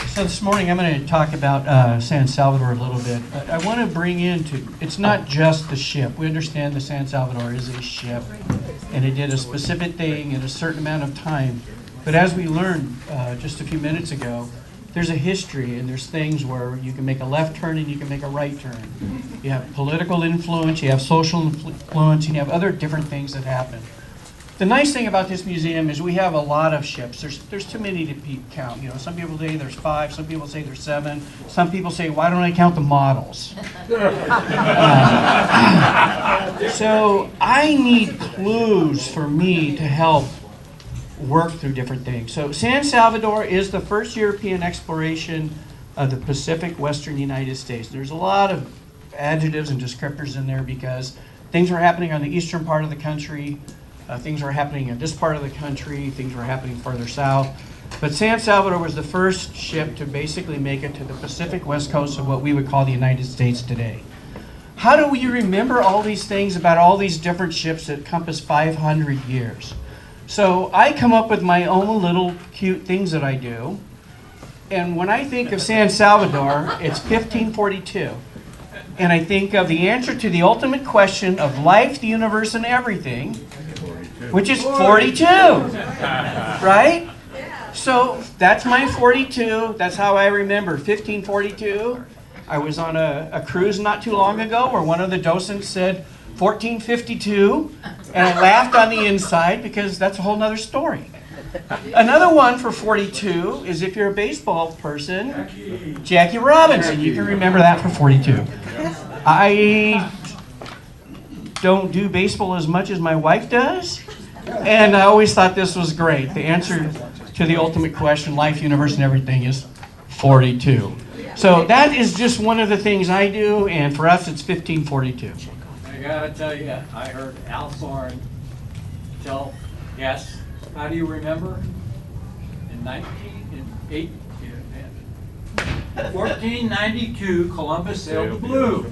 So this morning I'm going to talk about San Salvador a little bit, but I want to bring into, it's not just the ship. We understand the San Salvador is a ship, and it did a specific thing in a certain amount of time. But as we learned just a few minutes ago, there's a history, and there's things where you can make a left turn and you can make a right turn. You have political influence, you have social influence, and you have other different things that happen. The nice thing about this museum is we have a lot of ships. There's too many to count. You know, some people say there's 5, some people say there's 7, some people say, why don't I count the models? So I need clues for me to help work through different things. So San Salvador is the first European exploration of the Pacific Western United States. There's a lot of adjectives and descriptors in there because things were happening on the eastern part of the country. Things were happening in this part of the country, things were happening further south. But San Salvador was the first ship to basically make it to the Pacific West Coast of what we would call the United States today. How do we remember all these things about all these different ships that encompass 500 years? So I come up with my own little cute things that I do. And when I think of San Salvador, it's 1542. And I think of the answer to the ultimate question of life, the universe, and everything, which is 42, right? So that's my 42. That's how I remember 1542. I was on a cruise not too long ago where one of the docents said 1452, and I laughed on the inside because that's a whole nother story. Another one for 42 is if you're a baseball person, Jackie Robinson. You can remember that for 42. I don't do baseball as much as my wife does, and I always thought this was great. The answer to the ultimate question, life, universe, and everything is 42. So that is just one of the things I do, and for us it's 1542. I gotta tell you, I heard Al Soren tell, yes, how do you remember? In 1492, Columbus sailed the blue.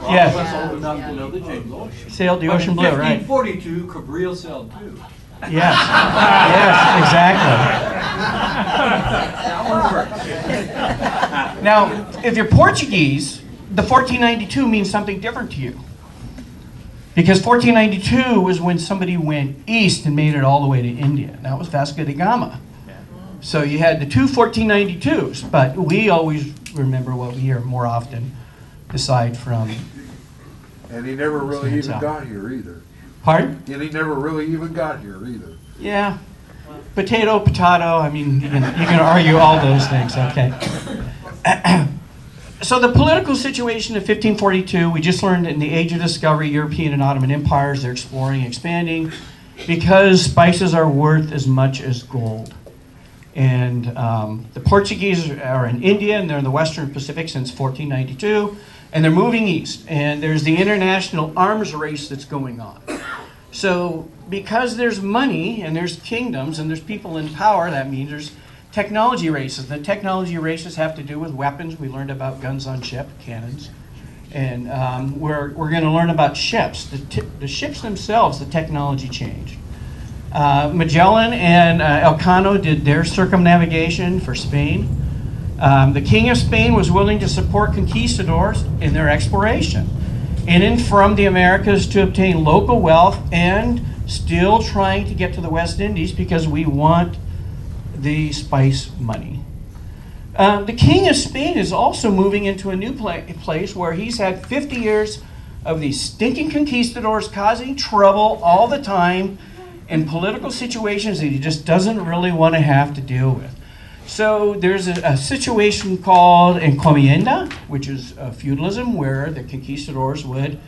Yes. All of us old enough to know the jingle. Sailed the ocean blue, right? 1542, Cabrillo sailed too. Yes. Yes, exactly. That one works. Now, if you're Portuguese, the 1492 means something different to you. Because 1492 was when somebody went east and made it all the way to India. That was Vasco da Gama. So you had the two 1492s, but we always remember what we hear more often, aside from... And he never really Stands even out. got here either. Pardon? And he never really even got here either. Yeah. Potato, potato, I mean, you can argue all those things, okay. So the political situation of 1542, we just learned in the Age of Discovery, European and Ottoman empires, they're exploring, expanding, because spices are worth as much as gold. And the Portuguese are in India, and they're in the Western Pacific since 1492, and they're moving east. And there's the international arms race that's going on. So because there's money, and there's kingdoms, and there's people in power, that means there's technology races. The technology races have to do with weapons. We learned about guns on ship, cannons. And we're going to learn about ships. The ships themselves, the technology changed. Magellan and Elcano did their circumnavigation for Spain. The King of Spain was willing to support conquistadors in their exploration, in and from the Americas to obtain local wealth, and still trying to get to the West Indies because we want the spice money. The King of Spain is also moving into a new place where he's had 50 years of these stinking conquistadors causing trouble all the time in political situations that he just doesn't really want to have to deal with. So there's a situation called encomienda, which is feudalism, where the conquistadors would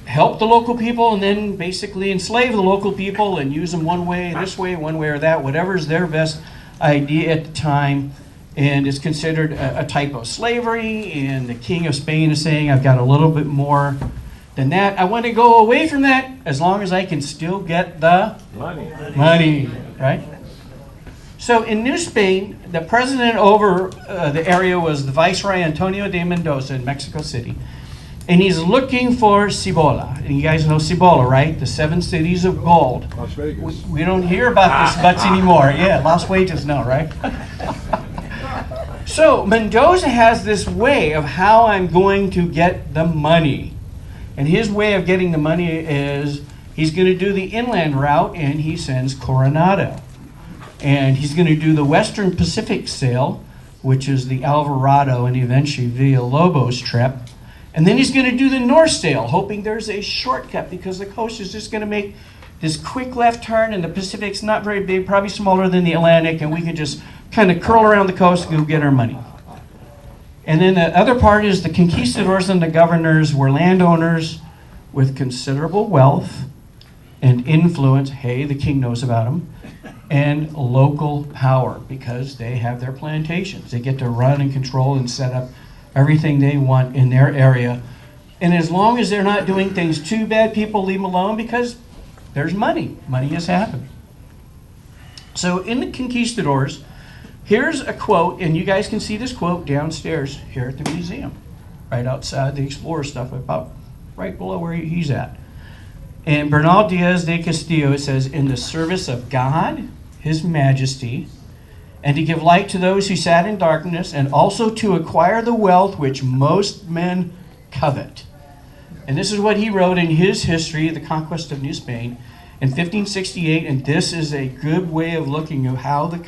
help the local people and then basically enslave the local people and use them one way, this way, one way or that, whatever's their best idea at the time, and is considered a type of slavery. And the King of Spain is saying, I've got a little bit more than that. I want to go away from that as long as I can still get the money, right? So in New Spain, the president over the area was the Viceroy Antonio de Mendoza in Mexico City. And he's looking for Cibola. And you guys know Cibola, right? The 7 cities of gold. Las Vegas. We don't hear about this much anymore. Yeah, Las Vegas now, right? So Mendoza has this way of how I'm going to get the money. And his way of getting the money is he's going to do the inland route, and he sends Coronado. And he's going to do the Western Pacific sail, which is the Alvarado and eventually Villalobos trip. And then he's going to do the North sail, hoping there's a shortcut because the coast is just going to make this quick left turn, and the Pacific's not very big, probably smaller than the Atlantic, and we can just kind of curl around the coast and go get our money. And then the other part is the conquistadors and the governors were landowners with considerable wealth and influence. Hey, the king knows about them. And local power because they have their plantations. They get to run and control and set up everything they want in their area. And as long as they're not doing things too bad, people leave them alone because there's money. Money has happened. So in the conquistadors, here's a quote, and you guys can see this quote downstairs here at the museum, right outside the Explorer stuff, about right below where he's at. And Bernal Diaz de Castillo, it says, in the service of God, His Majesty, and to give light to those who sat in darkness, and also to acquire the wealth which most men covet. And this is what he wrote in his history, The Conquest of New Spain, in 1568, and this is a good way of looking at how the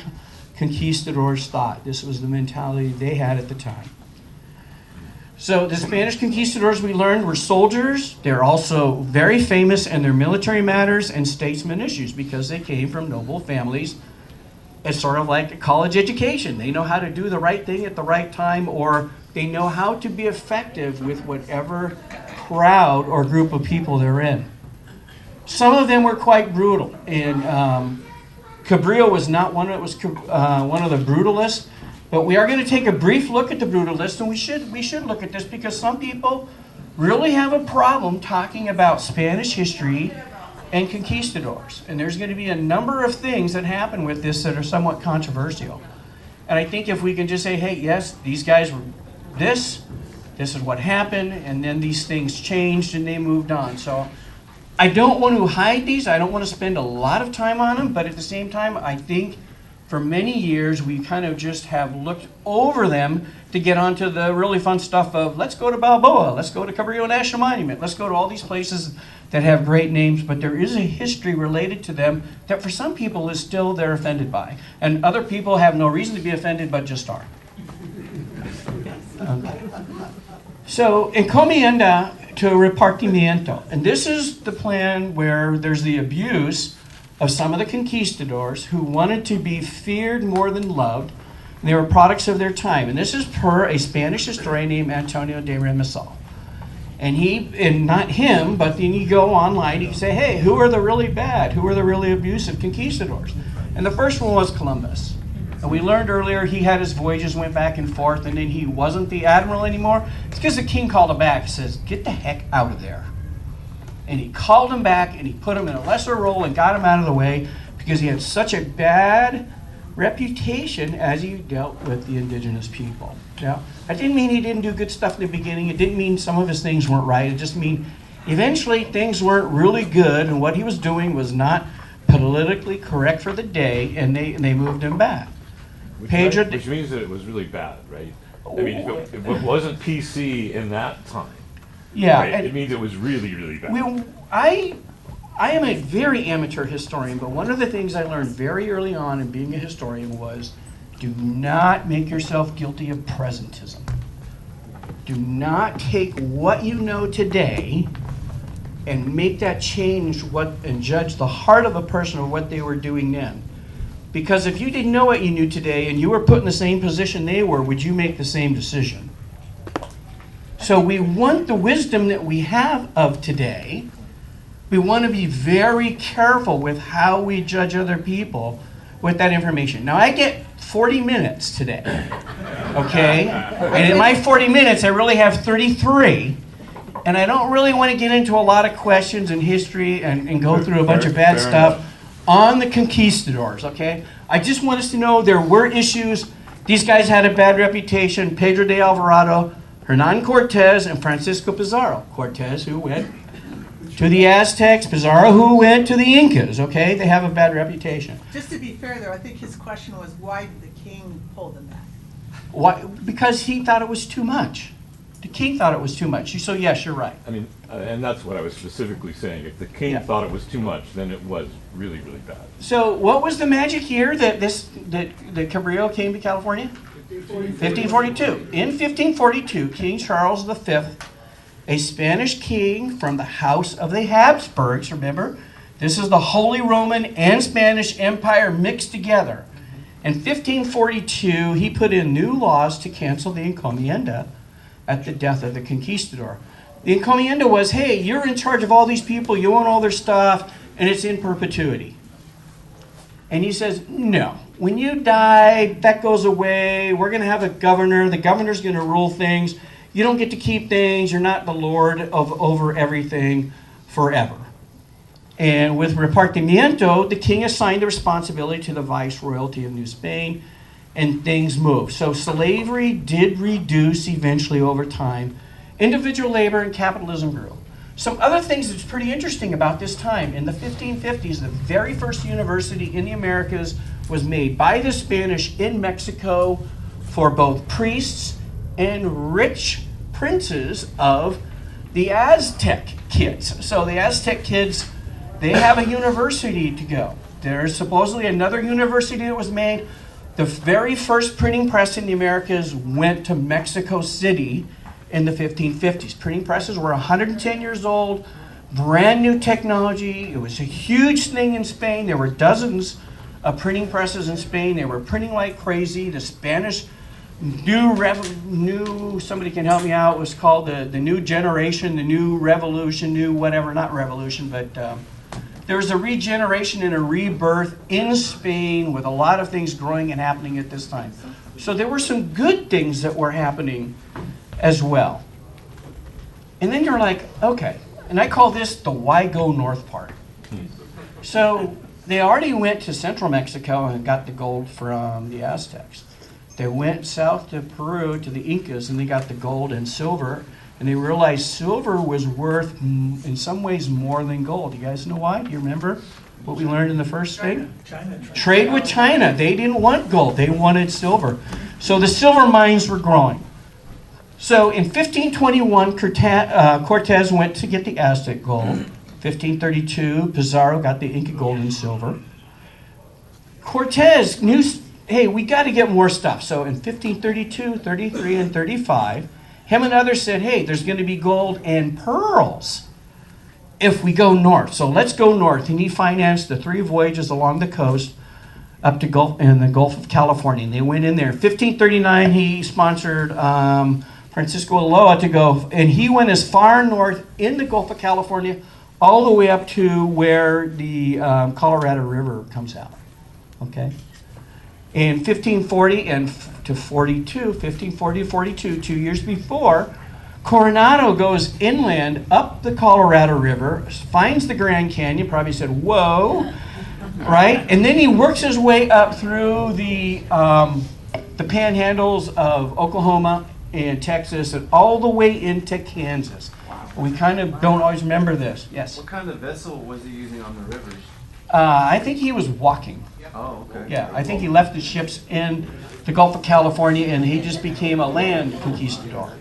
conquistadors thought. This was the mentality they had at the time. So the Spanish conquistadors, we learned, were soldiers. They're also very famous in their military matters and statesman issues because they came from noble families. It's sort of like a college education. They know how to do the right thing at the right time, or they know how to be effective with whatever crowd or group of people they're in. Some of them were quite brutal. And Cabrillo was not one. It was one of the brutalists. But we are going to take a brief look at the brutalists, and we should look at this because some people really have a problem talking about Spanish history and conquistadors. And there's going to be a number of things that happen with this that are somewhat controversial. And I think if we can just say, hey, yes, these guys were this is what happened, and then these things changed and they moved on. So I don't want to hide these. I don't want to spend a lot of time on them, but at the same time, I think for many years we kind of just have looked over them to get onto the really fun stuff of let's go to Balboa, let's go to Cabrillo National Monument, let's go to all these places that have great names, but there is a history related to them that for some people is still they're offended by. And other people have no reason to be offended but just are. So, encomienda to repartimiento. And this is the plan where there's the abuse of some of the conquistadors who wanted to be feared more than loved. And they were products of their time. And this is per a Spanish historian named Antonio de Remisal. And not him, but then you go online, you can say, hey, who are the really bad? Who are the really abusive conquistadors? And the first one was Columbus. And we learned earlier he had his voyages, went back and forth, and then he wasn't the admiral anymore. It's because the king called him back and says, get the heck out of there. And he called him back and he put him in a lesser role and got him out of the way because he had such a bad reputation as he dealt with the indigenous people. Now, I didn't mean he didn't do good stuff in the beginning. It didn't mean some of his things weren't right. It just mean eventually things weren't really good and what he was doing was not politically correct for the day, and they moved him back. Which means that it was really bad, right? I mean, if it wasn't PC in that time, yeah, right, it means it was really, really bad. I am a very amateur historian, but one of the things I learned very early on in being a historian was do not make yourself guilty of presentism. Do not take what you know today and make that change and judge the heart of a person or what they were doing then. Because if you didn't know what you knew today and you were put in the same position they were, would you make the same decision? So we want the wisdom that we have of today. We want to be very careful with how we judge other people with that information. Now, I get 40 minutes today, okay? And in my 40 minutes, I really have 33. And I don't really want to get into a lot of questions and history and go through a bunch of bad stuff on the conquistadors, okay? I just want us to know there were issues. These guys had a bad reputation. Pedro de Alvarado, Hernan Cortez, and Francisco Pizarro. Cortez, who went to the Aztecs, Pizarro, who went to the Incas, okay? They have a bad reputation. Just to be fair, though, I think his question was, why did the king pull them back? Why? Because he thought it was too much. The king thought it was too much. So yes, you're right. I mean, and that's what I was specifically saying. If the king thought it was too much, then it was really, really bad. So what was the magic year that Cabrillo came to California? 1542. In 1542, King Charles V, a Spanish king from the house of the Habsburgs, remember? This is the Holy Roman and Spanish Empire mixed together. In 1542, he put in new laws to cancel the encomienda at the death of the conquistador. The encomienda was, hey, you're in charge of all these people, you own all their stuff, and it's in perpetuity. And he says, no, when you die, that goes away, we're going to have a governor, the governor's going to rule things, you don't get to keep things, you're not the lord over everything forever. And with repartimiento, the king assigned the responsibility to the viceroyalty of New Spain, and things moved. So slavery did reduce eventually over time. Individual labor and capitalism grew. Some other things that's pretty interesting about this time, in the 1550s, the very first university in the Americas was made by the Spanish in Mexico for both priests and rich princes of the Aztec kids. So the Aztec kids, they have a university to go. There's supposedly another university that was made. The very first printing press in the Americas went to Mexico City in the 1550s. Printing presses were 110 years old, brand new technology. It was a huge thing in Spain. There were dozens of printing presses in Spain. They were printing like crazy. The Spanish new somebody can help me out, was called the new generation, the new revolution, new whatever, not revolution, but there was a regeneration and a rebirth in Spain with a lot of things growing and happening at this time. So there were some good things that were happening as well. And then you're like, okay, and I call this the why go north part. So they already went to central Mexico and got the gold from the Aztecs. They went south to Peru to the Incas, and they got the gold and silver, and they realized silver was worth, in some ways, more than gold. You guys know why? Do you remember what we learned in the first thing? Trade with China. They didn't want gold. They wanted silver. So the silver mines were growing. So in 1521, Cortez went to get the Aztec gold. 1532, Pizarro got the Inca gold and silver. Cortez knew, hey, we got to get more stuff. So in 1532, 33, and 35, him and others said, hey, there's going to be gold and pearls if we go north. So let's go north. And he financed the 3 voyages along the coast up to the Gulf of California. And they went in there. 1539, he sponsored Francisco Aloa to go. And he went as far north in the Gulf of California all the way up to where the Colorado River comes out. Okay? In 1540 and to 42, 1540 to 42, 2 years before, Coronado goes inland up the Colorado River, finds the Grand Canyon, probably said, whoa, right? And then he works his way up through the panhandles of Oklahoma and Texas and all the way into Kansas. We kind of don't always remember this. Yes? What kind of vessel was he using on the rivers? I think he was walking. Oh, okay. Yeah, I think he left the ships in the Gulf of California and he just became a land conquistador.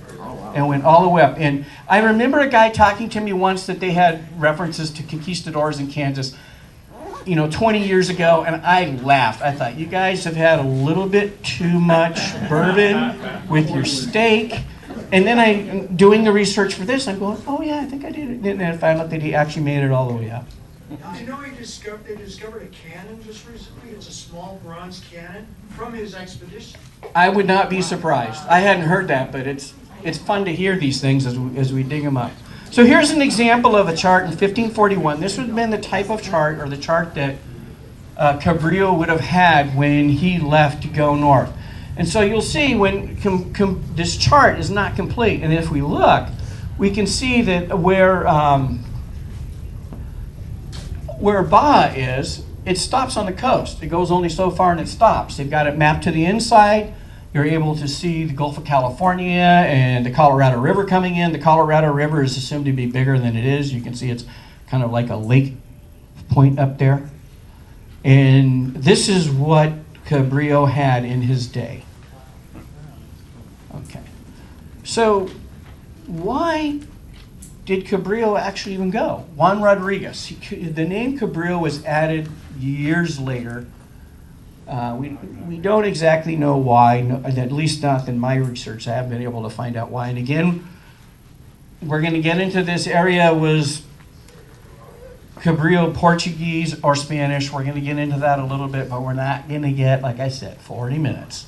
And went all the way up. And I remember a guy talking to me once that they had references to conquistadors in Kansas, 20 years ago, and I laughed. I thought, you guys have had a little bit too much bourbon with your steak. And then I'm doing the research for this, I'm going, oh yeah, I think I did it. And then I found out that he actually made it all the way up. Do you know they discovered a cannon just recently? It's a small bronze cannon from his expedition. I would not be surprised. I hadn't heard that, but it's fun to hear these things as we dig them up. So here's an example of a chart in 1541. This would have been the type of chart, or the chart that Cabrillo would have had when he left to go north. And so you'll see when this chart is not complete, and if we look, we can see that where Baja is, it stops on the coast. It goes only so far and it stops. They've got it mapped to the inside. You're able to see the Gulf of California and the Colorado River coming in. The Colorado River is assumed to be bigger than it is. You can see it's kind of like a lake point up there. And this is what Cabrillo had in his day. Okay. So why did Cabrillo actually even go? Juan Rodriguez. The name Cabrillo was added years later. We don't exactly know why, at least not in my research. I haven't been able to find out why. And again, we're going to get into this area. Was Cabrillo Portuguese or Spanish? We're going to get into that a little bit, but we're not going to get, like I said, 40 minutes.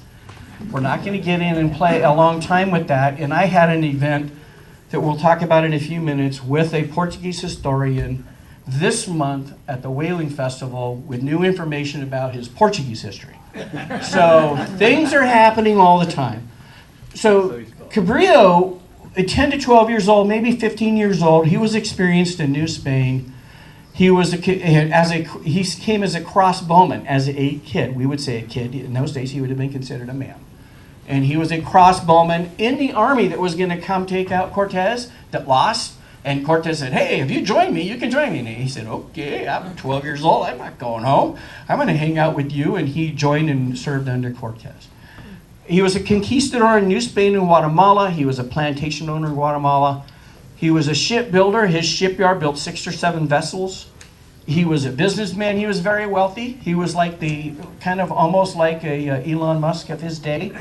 We're not going to get in and play a long time with that. And I had an event that we'll talk about in a few minutes with a Portuguese historian this month at the Whaling Festival with new information about his Portuguese history. So things are happening all the time. So Cabrillo, at 10 to 12 years old, maybe 15 years old, he was experienced in New Spain. He came as a crossbowman as a kid. We would say a kid. In those days, he would have been considered a man. And he was a crossbowman in the army that was going to come take out Cortez, that lost. And Cortez said, hey, if you join me, you can join me. And he said, okay, I'm 12 years old. I'm not going home. I'm going to hang out with you. And he joined and served under Cortez. He was a conquistador in New Spain and Guatemala. He was a plantation owner in Guatemala. He was a shipbuilder. His shipyard built 6 or 7 vessels. He was a businessman. He was very wealthy. He was like almost like a Elon Musk of his day.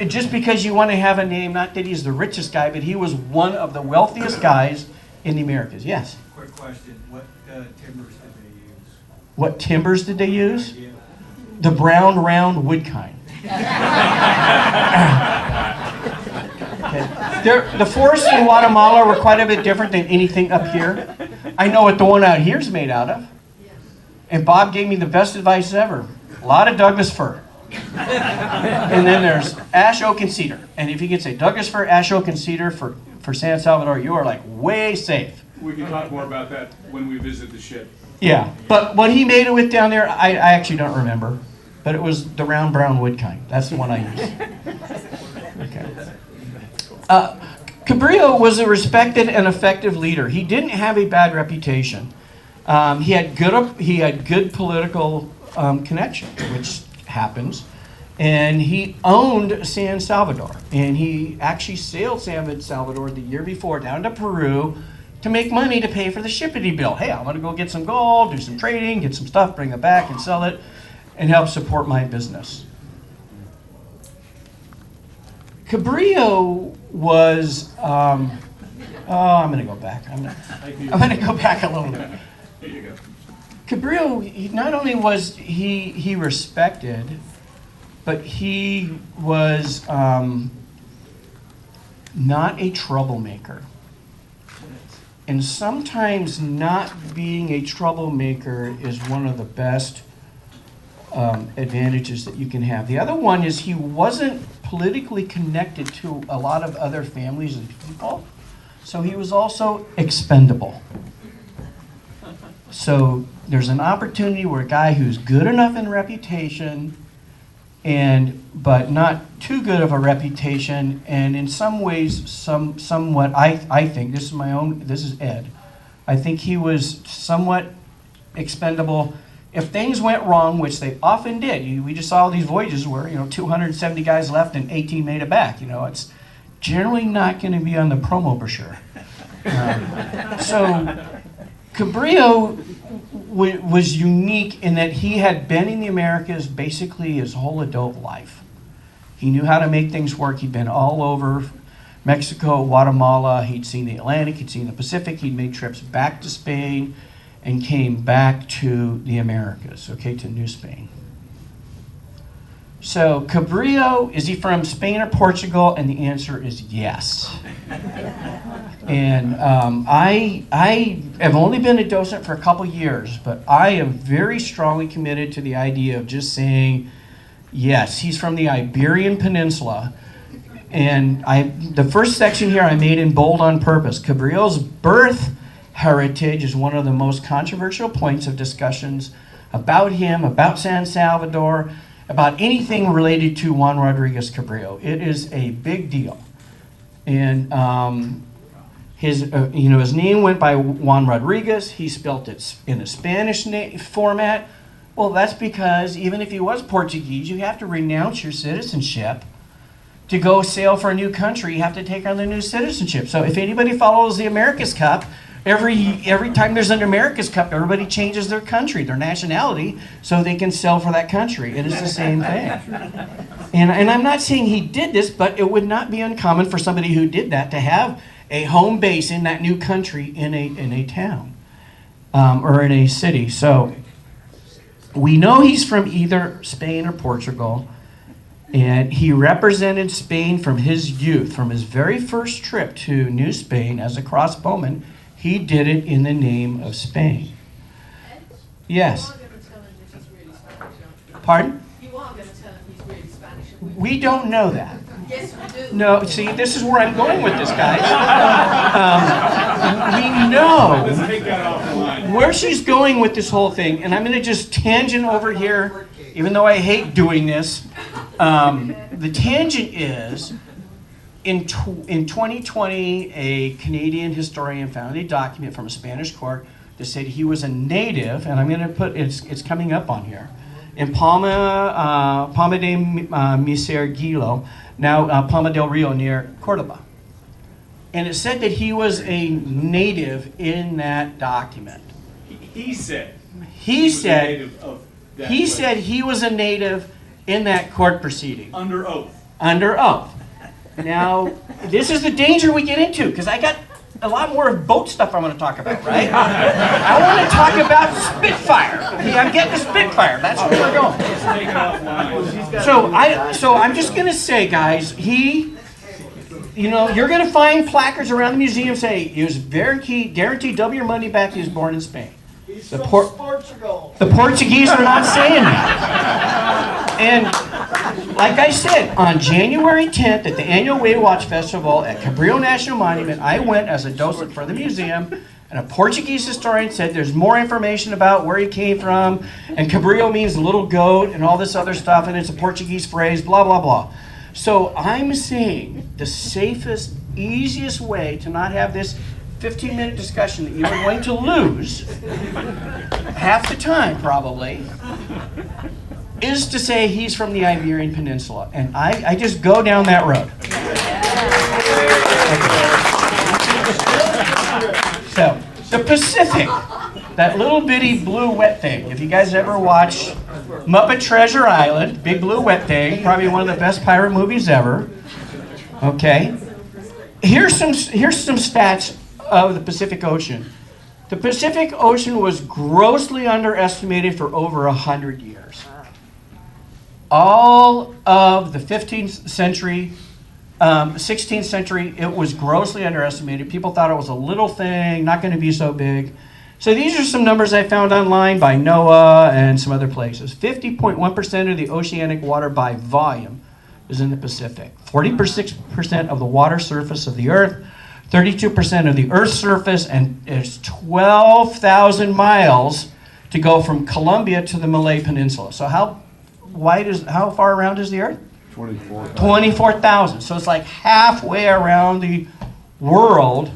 Just because you want to have a name, not that he's the richest guy, but he was one of the wealthiest guys in the Americas. Yes? Quick question, what timbers did they use? What timbers did they use? The brown, round wood kind. Okay. The forests in Guatemala were quite a bit different than anything up here. I know what the one out here is made out of. And Bob gave me the best advice ever. A lot of Douglas fir. And then there's ash, oak, and cedar. And if you could say Douglas fir, ash, oak, and cedar for San Salvador, you are like way safe. We can talk more about that when we visit the ship. Yeah, but what he made it with down there, I actually don't remember. but it was the round brown wood kind. That's the one I used. Okay. Cabrillo was a respected and effective leader. He didn't have a bad reputation. He had good political connections, which happens. And he owned San Salvador. And he actually sailed San Salvador the year before down to Peru to make money to pay for the shippity bill. Hey, I'm going to go get some gold, do some trading, get some stuff, bring it back and sell it, and help support my business. Cabrillo was, I'm going to go back. I'm going to go back a little bit. There you go. Cabrillo, not only was he respected, but he was not a troublemaker. And sometimes not being a troublemaker is one of the best advantages that you can have. The other one is he wasn't politically connected to a lot of other families and people, so he was also expendable. So there's an opportunity where a guy who's good enough in reputation, but not too good of a reputation, and in some ways, somewhat, I think, this is Ed, I think he was somewhat expendable. If things went wrong, which they often did, we just saw all these voyages where 270 guys left and 18 made it back. It's generally not going to be on the promo brochure. So Cabrillo was unique in that he had been in the Americas basically his whole adult life. He knew how to make things work. He'd been all over Mexico, Guatemala. He'd seen the Atlantic. He'd seen the Pacific. He'd made trips back to Spain and came back to the Americas, to New Spain. So Cabrillo, is he from Spain or Portugal? And the answer is yes. And I have only been a docent for a couple years, but I am very strongly committed to the idea of just saying, yes, he's from the Iberian Peninsula. And the first section here I made in bold on purpose. Cabrillo's birth heritage is one of the most controversial points of discussions about him, about San Salvador, about anything related to Juan Rodriguez Cabrillo. It is a big deal. And his name went by Juan Rodriguez. He spelt it in a Spanish format. Well, that's because even if he was Portuguese, you have to renounce your citizenship to go sail for a new country. You have to take on the new citizenship. So if anybody follows the America's Cup, every time there's an America's Cup, everybody changes their country, their nationality, so they can sail for that country. It is the same thing. And I'm not saying he did this, but it would not be uncommon for somebody who did that to have a home base in that new country in a town or in a city. So we know he's from either Spain or Portugal, and he represented Spain from his youth, from his very first trip to New Spain as a crossbowman. He did it in the name of Spain. Yes. Pardon? You are going to tell him he's really Spanish. We don't know that. Yes, we do. No, see, this is where I'm going with this, guys. We know where she's going with this whole thing, and I'm going to just tangent over here, even though I hate doing this. The tangent is, in 2020, a Canadian historian found a document from a Spanish court that said he was a native, and I'm going to put, it's coming up on here, in Palma de Miserguilo, now Palma del Rio near Cordoba. And it said that he was a native in that document. He said he said a native of that he place. said he was a native in that court proceeding. Under oath. Under oath. Now, this is the danger we get into, because I got a lot more boat stuff I want to talk about, right? I want to talk about Spitfire. I'm getting to Spitfire. That's where we're going. Take it offline. So I'm just going to say, guys, you're going to find placards around the museum saying he was guaranteed double your money back. He was born in Spain. The Portuguese are not saying that. And like I said, on January 10th at the annual Whale Watch Festival at Cabrillo National Monument, I went as a docent for the museum, and And a Portuguese historian said there's more information about where he came from, and cabrillo means little goat and all this other stuff, and it's a Portuguese phrase, blah, blah, blah. So I'm saying the safest, easiest way to not have this 15-minute discussion that you are going to lose half the time probably is to say he's from the Iberian Peninsula. And I just go down that road. So, the Pacific, that little bitty blue wet thing. If you guys ever watch Muppet Treasure Island, big blue wet thing, probably one of the best pirate movies ever. Okay? Here's some stats of the Pacific Ocean. The Pacific Ocean was grossly underestimated for over 100 years. All of the 15th century, 16th century, it was grossly underestimated. People thought it was a little thing, not going to be so big. So these are some numbers I found online by NOAA and some other places. 50.1% of the oceanic water by volume is in the Pacific. 46% of the water surface of the Earth, 32% of the Earth's surface, and it's 12,000 miles to go from Colombia to the Malay Peninsula. So how far around is the Earth? 24,000. So it's like halfway around the world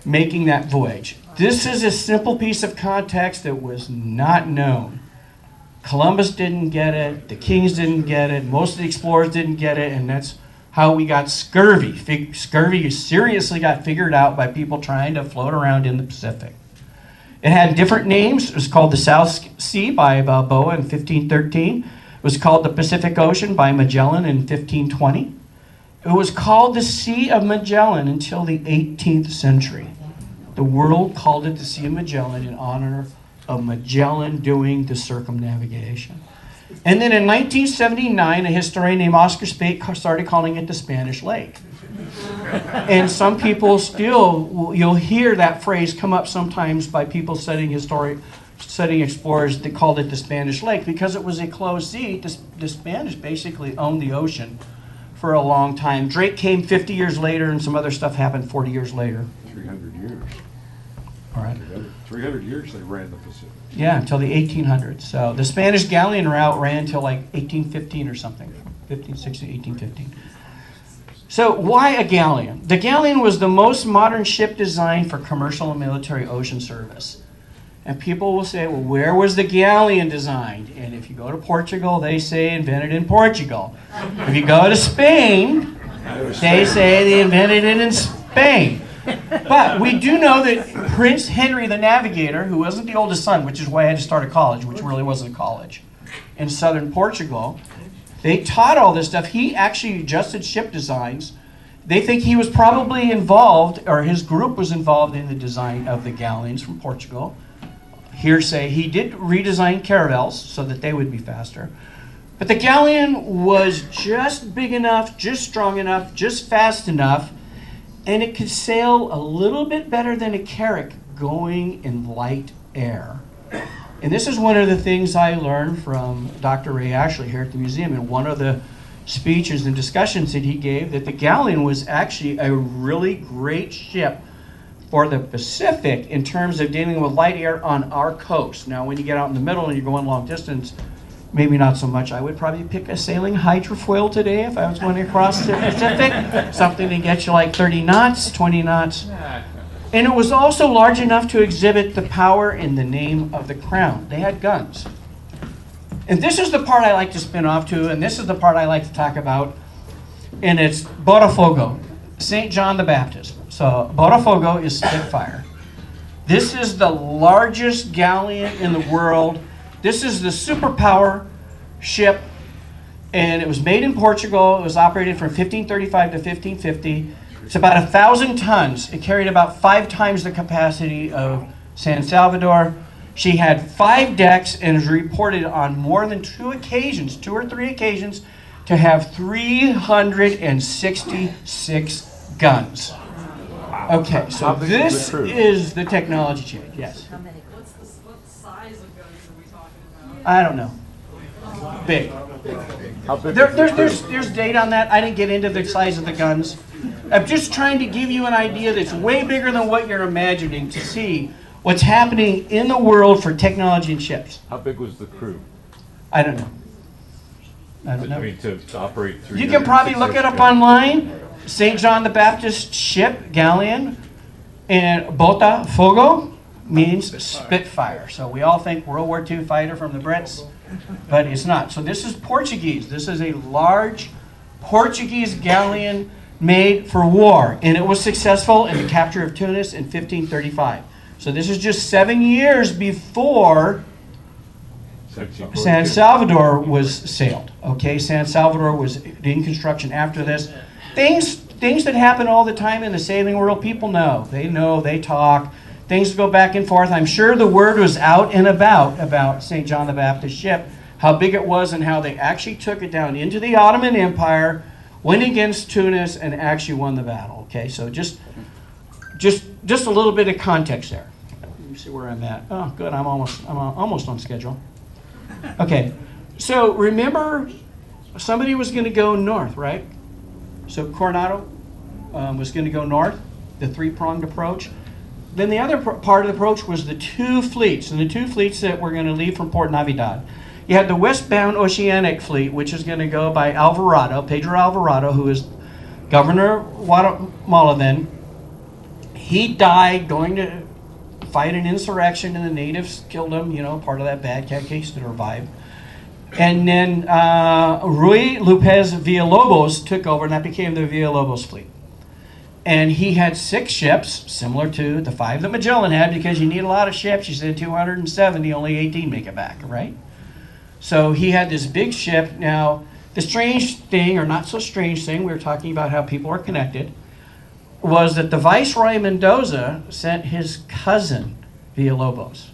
making that voyage. This is a simple piece of context that was not known. Columbus didn't get it, the Kings didn't get it, most of the explorers didn't get it, and that's how we got scurvy. Scurvy seriously got figured out by people trying to float around in the Pacific. It had different names. It was called the South Sea by Balboa in 1513. It was called the Pacific Ocean by Magellan in 1520. It was called the Sea of Magellan until the 18th century. The world called it the Sea of Magellan in honor of Magellan doing the circumnavigation. And then in 1979, a historian named Oscar Spate started calling it the Spanish Lake. And some people still, you'll hear that phrase come up sometimes by people studying explorers that called it the Spanish Lake because it was a closed sea. The Spanish basically owned the ocean for a long time. Drake came 50 years later and some other stuff happened 40 years later. 300 years. All right. 300 years they ran the Pacific. Yeah, until the 1800s. So the Spanish galleon route ran until like 1815 or something. 1516, 1815. So why a galleon? The galleon was the most modern ship designed for commercial and military ocean service. And people will say, well, where was the galleon designed? And if you go to Portugal, they say invented in Portugal. If you go to Spain, they say they invented it in Spain. But we do know that Prince Henry the Navigator, who wasn't the oldest son, which is why I had to start a college, which really wasn't a college, in southern Portugal, they taught all this stuff. He actually adjusted ship designs. They think he was probably involved, or his group was involved in the design of the galleons from Portugal. Hearsay, he did redesign caravels so that they would be faster. But the galleon was just big enough, just strong enough, just fast enough, and it could sail a little bit better than a carrack going in light air. And this is one of the things I learned from Dr. Ray Ashley here at the museum in one of the speeches and discussions that he gave, that the galleon was actually a really great ship for the Pacific in terms of dealing with light air on our coast. Now, when you get out in the middle and you're going long distance, maybe not so much. I would probably pick a sailing hydrofoil today if I was going across the Pacific. Something to get you like 30 knots, 20 knots. And it was also large enough to exhibit the power in the name of the crown. They had guns. And this is the part I like to spin off to, and this is the part I like to talk about, and it's Botafogo, St. John the Baptist. So Botafogo is Spitfire. This is the largest galleon in the world. This is the superpower ship, and it was made in Portugal. It was operated from 1535 to 1550. It's about 1,000 tons. It carried about 5 times the capacity of San Salvador. She had 5 decks and is reported on more than 2 or 3 occasions, to have 366 guns. Okay, so this is the technology change. Yes. What size of guns are we talking about? I don't know. Big. There's data on that. I didn't get into the size of the guns, I'm just trying to give you an idea that's way bigger than what you're imagining to see what's happening in the world for technology and ships. How big was the crew? I don't know. I don't know. I mean, to operate through. You can probably look it up online. St. John the Baptist ship, galleon, and Botafogo means Spitfire. So we all think World War II fighter from the Brits, but it's not. So this is Portuguese. This is a large Portuguese galleon made for war, and it was successful in the capture of Tunis in 1535. So this is just 7 years before San Salvador was sailed. Okay, San Salvador was in construction after this. Things that happen all the time in the sailing world, people know. They know, they talk. Things go back and forth. I'm sure the word was out and about St. John the Baptist ship, how big it was and how they actually took it down into the Ottoman Empire, went against Tunis, and actually won the battle. Okay, so just a little bit of context there. Let me see where I'm at. Oh, good. I'm almost on schedule. Okay, so remember, somebody was going to go north, right? So Coronado was going to go north, the three-pronged approach. Then the other part of the approach was the two fleets, and the two fleets that were going to leave from Port Navidad. You had the westbound Oceanic fleet, which is going to go by Alvarado, Pedro Alvarado, who is governor of Guatemala then. He died going to fight an insurrection, and the natives killed him, you know, part of that bad conquistador vibe. And then Ruy Lopez Villalobos took over, and that became the Villalobos fleet. And he had 6 ships, similar to the 5 that Magellan had, because you need a lot of ships. You said 270, only 18 make it back, right? So he had this big ship. Now, the strange thing, or not so strange thing, we were talking about how people are connected, was that the Viceroy Mendoza sent his cousin Villalobos.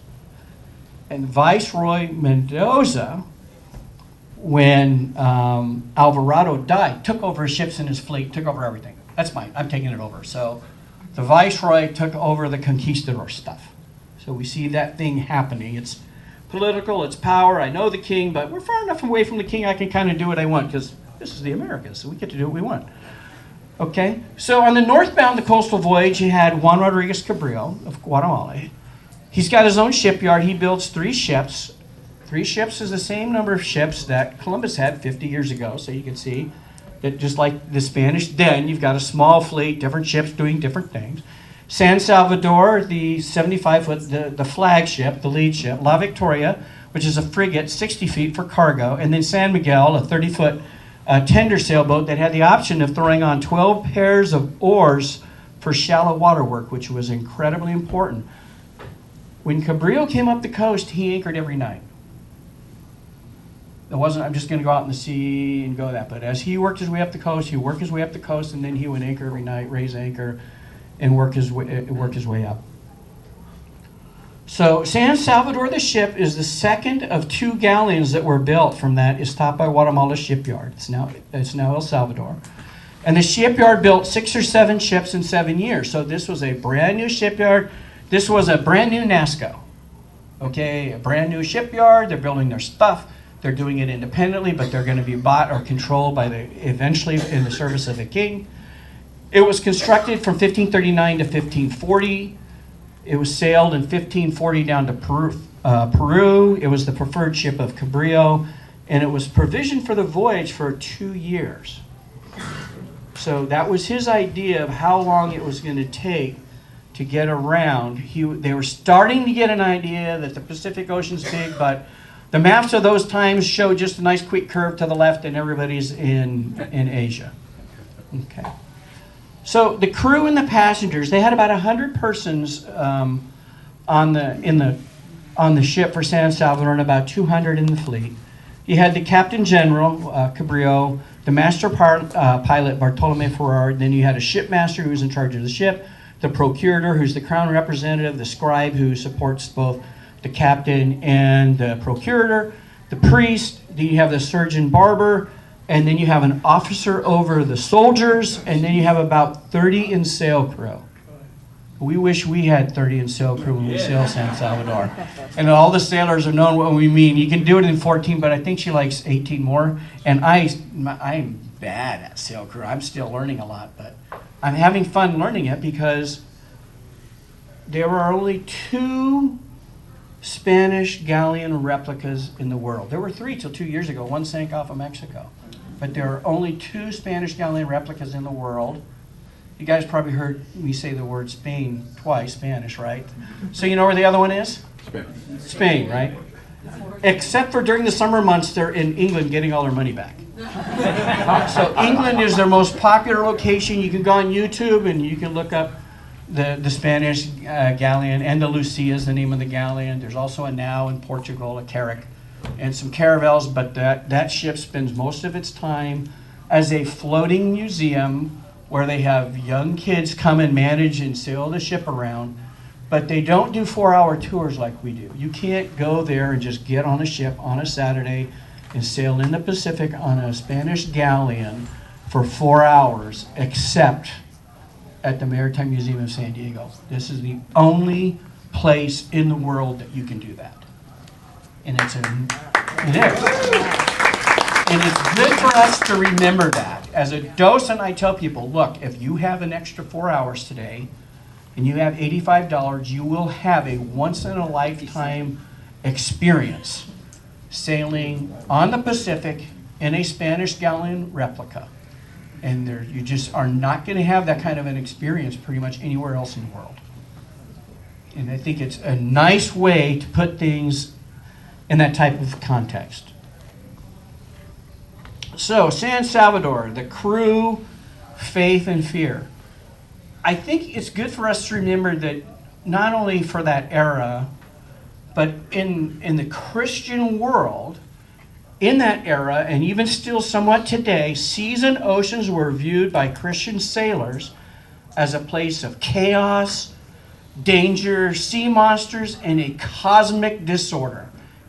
And Viceroy Mendoza, when Alvarado died, took over his ships and his fleet, took over everything. That's mine. I'm taking it over. So the Viceroy took over the conquistador stuff. So we see that thing happening. It's political, it's power. I know the king, but we're far enough away from the king I can kind of do what I want, because this is the Americas, so we get to do what we want. Okay, so on the northbound, the coastal voyage, you had Juan Rodriguez Cabrillo of Guatemala. He's got his own shipyard. He builds 3 ships. 3 ships is the same number of ships that Columbus had 50 years ago. So you can see that just like the Spanish, then you've got a small fleet, different ships doing different things. San Salvador, the 75-foot, the flagship, the lead ship. La Victoria, which is a frigate, 60 feet for cargo. And then San Miguel, a 30-foot tender sailboat that had the option of throwing on 12 pairs of oars for shallow water work, which was incredibly important. When Cabrillo came up the coast, he anchored every night. It wasn't, I'm just going to go out in the sea and go that. But as he worked his way up the coast, and then he would anchor every night, raise anchor, and work his way up. So San Salvador, the ship, is the second of 2 galleons that were built from that Iztapa, Guatemala shipyard. It's now El Salvador. And the shipyard built 6 or 7 ships in 7 years. So this was a brand new shipyard. This was a brand new NASCO. Okay, a brand new shipyard. They're building their stuff. They're doing it independently, but they're going to be bought or controlled by eventually in the service of the king. It was constructed from 1539 to 1540. It was sailed in 1540 down to Peru. It was the preferred ship of Cabrillo, and it was provisioned for the voyage for 2 years. So that was his idea of how long it was going to take to get around. They were starting to get an idea that the Pacific Ocean's big, but the maps of those times show just a nice quick curve to the left, and everybody's in Asia. Okay. So the crew and the passengers, they had about 100 persons on the ship for San Salvador, and about 200 in the fleet. You had the Captain General, Cabrillo, the master pilot, Bartolome Ferrar. Then you had a shipmaster who was in charge of the ship, the procurator, who's the crown representative, the scribe, who supports both the captain and the procurator, the priest. Then you have the surgeon barber, and then you have an officer over the soldiers, and then you have about 30 in sail crew. We wish we had 30 in sail crew when we sail San Salvador. And all the sailors are knowing what we mean. You can do it in 14, but I think she likes 18 more. And I'm bad at sail crew. I'm still learning a lot, but I'm having fun learning it because there were only 2 Spanish galleon replicas in the world. There were 3 till 2 years ago. One sank off of Mexico. But there are only 2 Spanish galleon replicas in the world. You guys probably heard me say the word Spain twice, Spanish, right? So you know where the other one is? Spain, right? Except for during the summer months, they're in England getting all their money back. So England is their most popular location. You can go on YouTube and you can look up the Spanish galleon. Andalusia is the name of the galleon. There's also a now in Portugal, a carrack, and some caravels, but that ship spends most of its time as a floating museum where they have young kids come and manage and sail the ship around, but they don't do 4-hour tours like we do. You can't go there and just get on a ship on a Saturday and sail in the Pacific on a Spanish galleon for 4 hours, except at the Maritime Museum of San Diego. This is the only place in the world that you can do that. And it is. And it's good for us to remember that. As a docent, I tell people, look, if you have an extra 4 hours today and you have $85, you will have a once-in-a-lifetime experience sailing on the Pacific in a Spanish galleon replica. And you just are not going to have that kind of an experience pretty much anywhere else in the world. And I think it's a nice way to put things in that type of context. So, San Salvador, the crew, faith, and fear. I think it's good for us to remember that not only for that era, but in the Christian world, in that era, and even still somewhat today, seas and oceans were viewed by Christian sailors as a place of chaos, danger, sea monsters, and a cosmic disorder.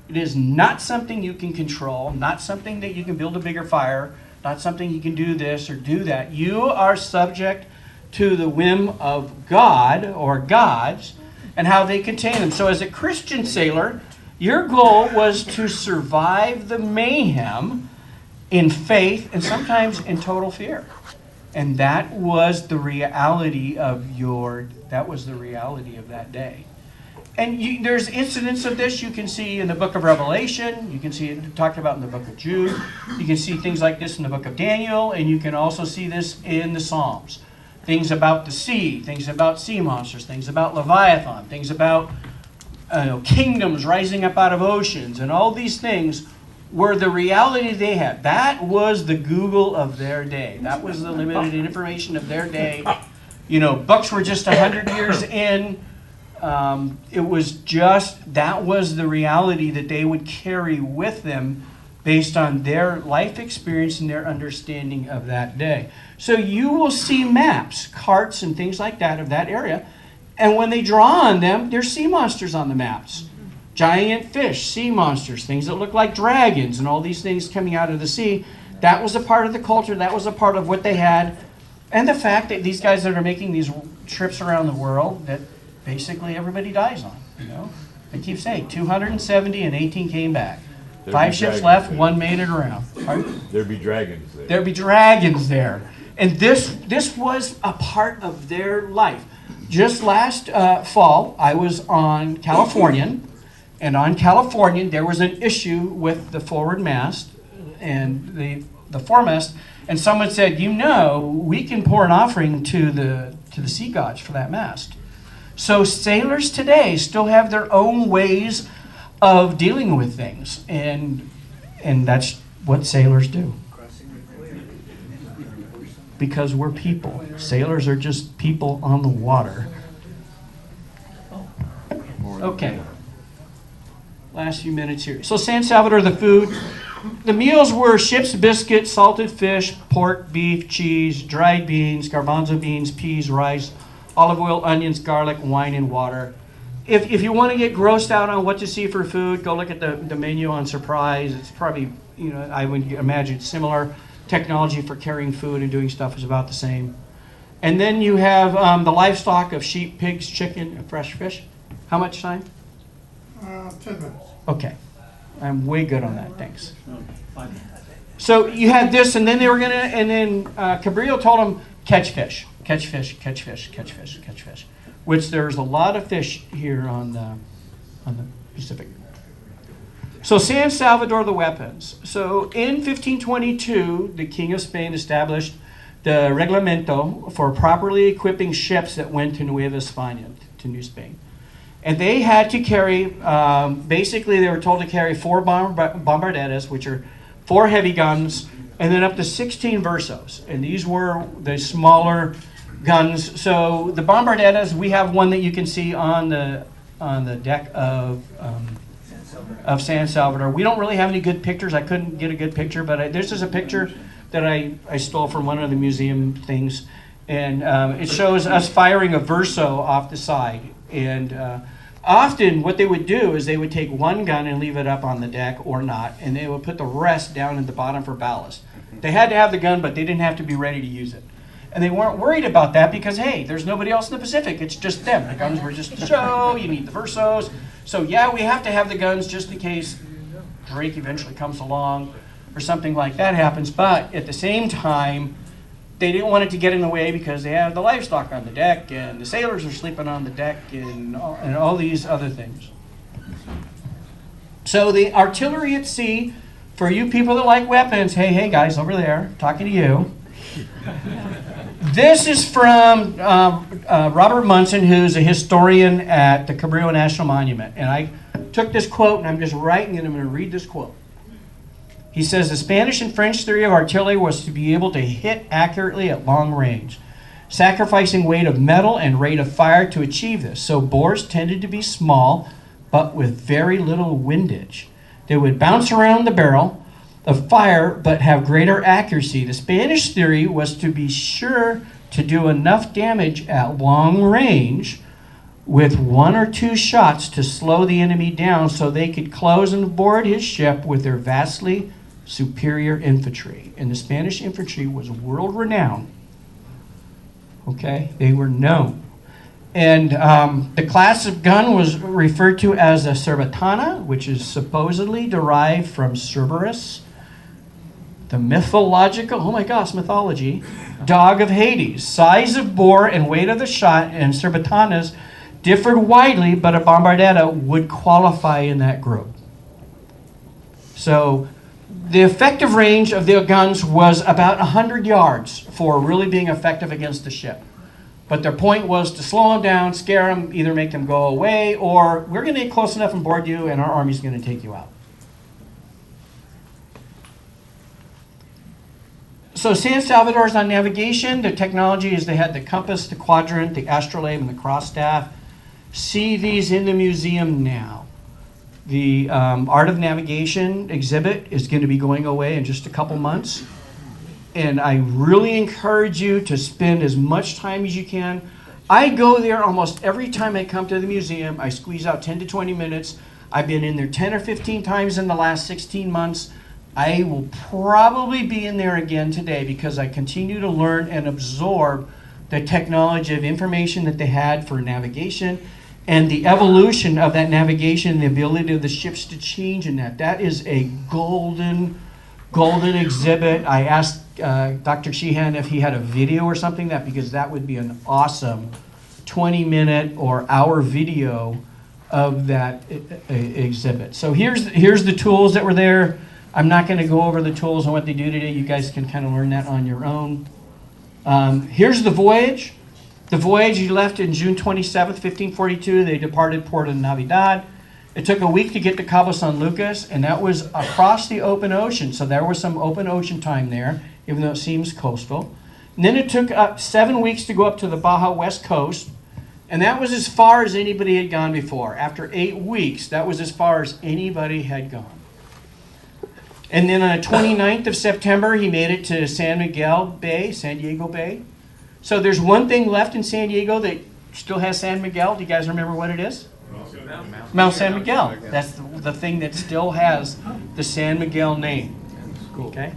It is not something you can control, not something that you can build a bigger fire, not something you can do this or do that. You are subject to the whim of God or gods and how they contain them. So as a Christian sailor, your goal was to survive the mayhem in faith and sometimes in total fear. And that was the reality of that day. And there's incidents of this you can see in the book of Revelation. You can see it talked about in the book of Jude. You can see things like this in the book of Daniel. And you can also see this in the Psalms. Things about the sea, things about sea monsters, things about Leviathan, things about kingdoms rising up out of oceans. And all these things were the reality they had. That was the Google of their day. That was the limited information of their day. Books were just 100 years in. That was the reality that they would carry with them based on their life experience and their understanding of that day. So you will see maps, carts, and things like that of that area. And when they draw on them, there's sea monsters on the maps. Giant fish, sea monsters, things that look like dragons, and all these things coming out of the sea. That was a part of the culture. That was a part of what they had. And the fact that these guys that are making these trips around the world, that basically everybody dies on. They keep saying 270 and 18 came back. 5 ships left, 1 made it around. Pardon? There'd be dragons there. There'd be dragons there. And this was a part of their life. Just last fall, I was on Californian, and on Californian there was an issue with the forward mast and the foremast, and someone said, we can pour an offering to the sea gods for that mast. So sailors today still have their own ways of dealing with things, and that's what sailors do. Because we're people. Sailors are just people on the water. Okay. Last few minutes here. So San Salvador, the food. The meals were ship's biscuit, salted fish, pork, beef, cheese, dried beans, garbanzo beans, peas, rice, olive oil, onions, garlic, wine, and water. If you want to get grossed out on what to see for food, go look at the menu on Surprise. It's probably, I would imagine similar. Technology for carrying food and doing stuff is about the same. And then you have the livestock of sheep, pigs, chicken, and fresh fish. How much time? 10 minutes. Okay. I'm way good on that, thanks. So you had this, and then Cabrillo told them, catch fish. catch fish, catch fish, catch fish, catch fish, which there's a lot of fish here on the Pacific. So San Salvador, the weapons. So in 1522, the King of Spain established the reglamento for properly equipping ships that went to Nueva España, to New Spain. And they had to carry, basically they were told to carry 4 bombarderas, which are 4 heavy guns, and then up to 16 versos. And these were the smaller guns. So the bombarderas, we have one that you can see on the deck of San Salvador. We don't really have any good pictures. I couldn't get a good picture, but this is a picture that I stole from one of the museum things. And it shows us firing a verso off the side. And often what they would do is they would take one gun and leave it up on the deck or not, and they would put the rest down at the bottom for ballast. They had to have the gun, but they didn't have to be ready to use it. And they weren't worried about that because, hey, there's nobody else in the Pacific. It's just them. The guns were just to show. You need the versos. So, yeah, we have to have the guns just in case Drake eventually comes along or something like that happens. But at the same time, they didn't want it to get in the way because they have the livestock on the deck and the sailors are sleeping on the deck and all these other things. So the artillery at sea, for you people that like weapons, hey guys over there, talking to you. This is from Robert Munson, who's a historian at the Cabrillo National Monument. And I took this quote and I'm just writing it. I'm going to read this quote. He says, the Spanish and French theory of artillery was to be able to hit accurately at long range, sacrificing weight of metal and rate of fire to achieve this. So bores tended to be small, but with very little windage. They would bounce around the barrel of fire, but have greater accuracy. The Spanish theory was to be sure to do enough damage at long range with 1 or 2 shots to slow the enemy down so they could close and board his ship with their vastly superior infantry. And the Spanish infantry was world renowned. Okay, they were known. And the class of gun was referred to as a cerbatana, which is supposedly derived from Cerberus, the mythological, oh my gosh, mythology, dog of Hades. Size of bore and weight of the shot and cerbatanas differed widely, but a bombardetta would qualify in that group. So the effective range of their guns was about 100 yards for really being effective against the ship. But their point was to slow them down, scare them, either make them go away, or we're going to get close enough and board you, and our army's going to take you out. So San Salvador's on navigation. The technology is they had the compass, the quadrant, the astrolabe, and the cross staff. See these in the museum now. The Art of Navigation exhibit is going to be going away in just a couple months. And I really encourage you to spend as much time as you can. I go there almost every time I come to the museum. I squeeze out 10 to 20 minutes. I've been in there 10 or 15 times in the last 16 months. I will probably be in there again today because I continue to learn and absorb the technology of information that they had for navigation and the evolution of that navigation and the ability of the ships to change in that. That is a golden exhibit. I asked Dr. Sheehan if he had a video or something because that would be an awesome 20-minute or hour video of that exhibit. So here's the tools that were there. I'm not going to go over the tools and what they do today. You guys can kind of learn that on your own. Here's the voyage. The voyage, he left in June 27th, 1542. They departed Puerto Navidad. It took a week to get to Cabo San Lucas, and that was across the open ocean. So there was some open ocean time there, even though it seems coastal. And then it took 7 weeks to go up to the Baja West Coast, and that was as far as anybody had gone before. After 8 weeks, that was as far as anybody had gone. And then on the 29th of September, he made it to San Diego Bay. So there's one thing left in San Diego that still has San Miguel. Do you guys remember what it is? Mount San Miguel. That's the thing that still has the San Miguel name. Okay.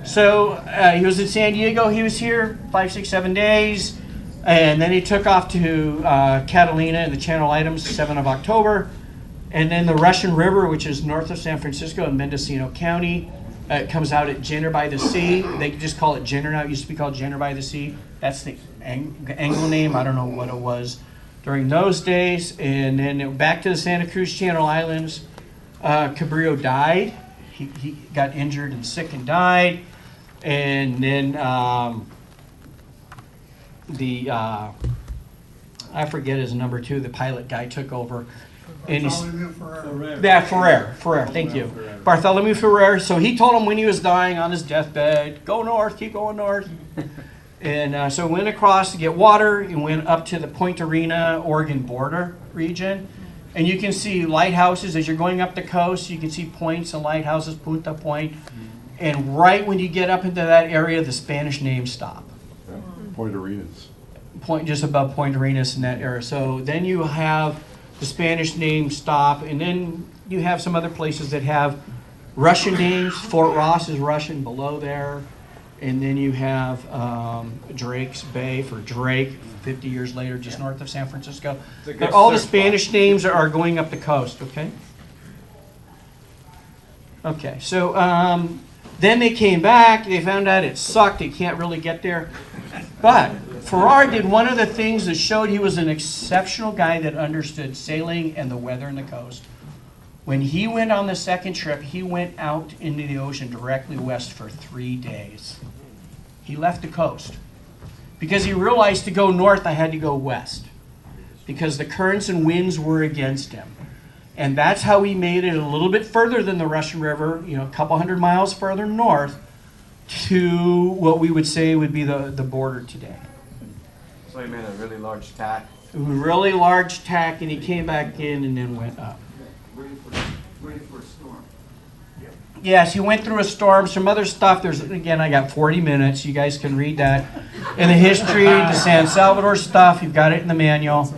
So he was in San Diego. He was here 5, 6, 7 days. And then he took off to Catalina and the Channel Islands, 7th of October. And then the Russian River, which is north of San Francisco in Mendocino County. It comes out at Jenner by the Sea. They just call it Jenner now. It used to be called Jenner by the Sea. That's the angle name. I don't know what it was during those days. And then back to the Santa Cruz Channel Islands. Cabrillo died. He got injured and sick and died. And then I forget his number two, the pilot guy took over. And Ferrer, thank you. Bartholomew Ferrer. So he told him when he was dying on his deathbed, go north, keep going north. And so went across to get water and went up to the Point Arena, Oregon border region. And you can see lighthouses as you're going up the coast. You can see points and lighthouses, Punta Point. And right when you get up into that area, the Spanish names stop. Yeah. Point Arenas. Just above Point Arenas in that area. So then you have the Spanish names stop, and then you have some other places that have Russian names. Fort Ross is Russian below there. And then you have Drake's Bay for Drake, 50 years later, just north of San Francisco. But all the Spanish names are going up the coast, okay? Okay, so then they came back. They found out it sucked. They can't really get there. But Ferrer did one of the things that showed he was an exceptional guy that understood sailing and the weather and the coast. When he went on the second trip, he went out into the ocean directly west for 3 days. He left the coast because he realized to go north, I had to go west because the currents and winds were against him. And that's how he made it a little bit further than the Russian River, a couple hundred miles further north to what we would say would be the border today. So he made a really large tack. A really large tack, and he came back in and then went up. Ready for a storm. Yes, he went through a storm, some other stuff. Again, I got 40 minutes. You guys can read that. In the history, the San Salvador stuff, you've got it in the manual.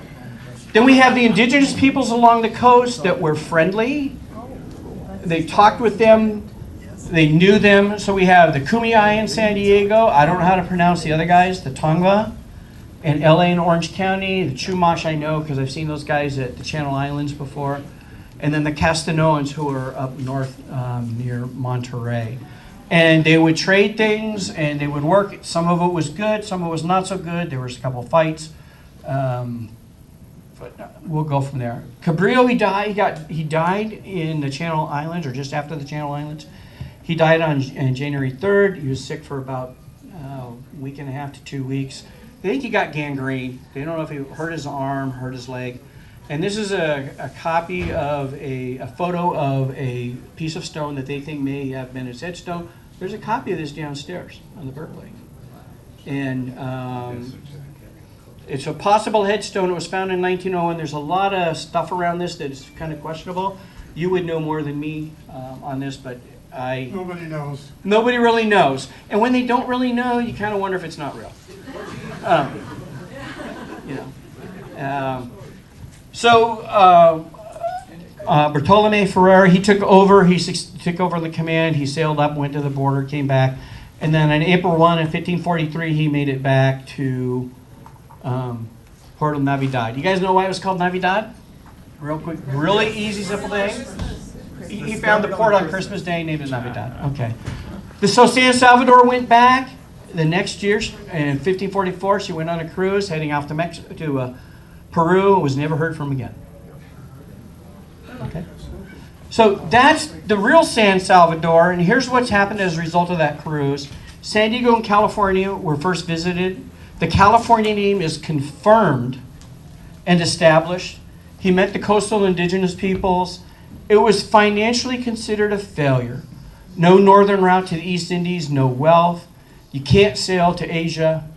Then we have the indigenous peoples along the coast that were friendly. They talked with them. They knew them. So we have the Kumeyaay in San Diego. I don't know how to pronounce the other guys, the Tongva. In LA and Orange County, the Chumash I know because I've seen those guys at the Channel Islands before. And then the Castanoans who are up north near Monterey. And they would trade things and they would work. Some of it was good, some of it was not so good. There was a couple of fights. But we'll go from there. Cabrillo, he died in the Channel Islands or just after the Channel Islands. He died on January 3rd. He was sick for about a week and a half to 2 weeks. They think he got gangrene. They don't know if he hurt his arm, hurt his leg. And this is a copy of a photo of a piece of stone that they think may have been his headstone. There's a copy of this downstairs on the Berg Lake. And it's a possible headstone. It was found in 1901. There's a lot of stuff around this that is kind of questionable. You would know more than me on this, but Nobody knows. Nobody really knows. And when they don't really know, you kind of wonder if it's not real. Bartolome Ferrer, he took over the command. He sailed up, went to the border, came back. And then on April 1 in 1543, he made it back to Puerto Navidad. You guys know why it was called Navidad? Real quick, really easy, simple thing. He found the port on Christmas Day and named it Navidad. Okay. So San Salvador went back the next year in 1544. She went on a cruise heading off to Peru. Was never heard from again. Okay. So that's the real San Salvador, and here's what's happened as a result of that cruise. San Diego and California were first visited. The California name is confirmed and established. He met the coastal indigenous peoples. It was financially considered a failure. No northern route to the East Indies, no wealth. You can't sail to Asia.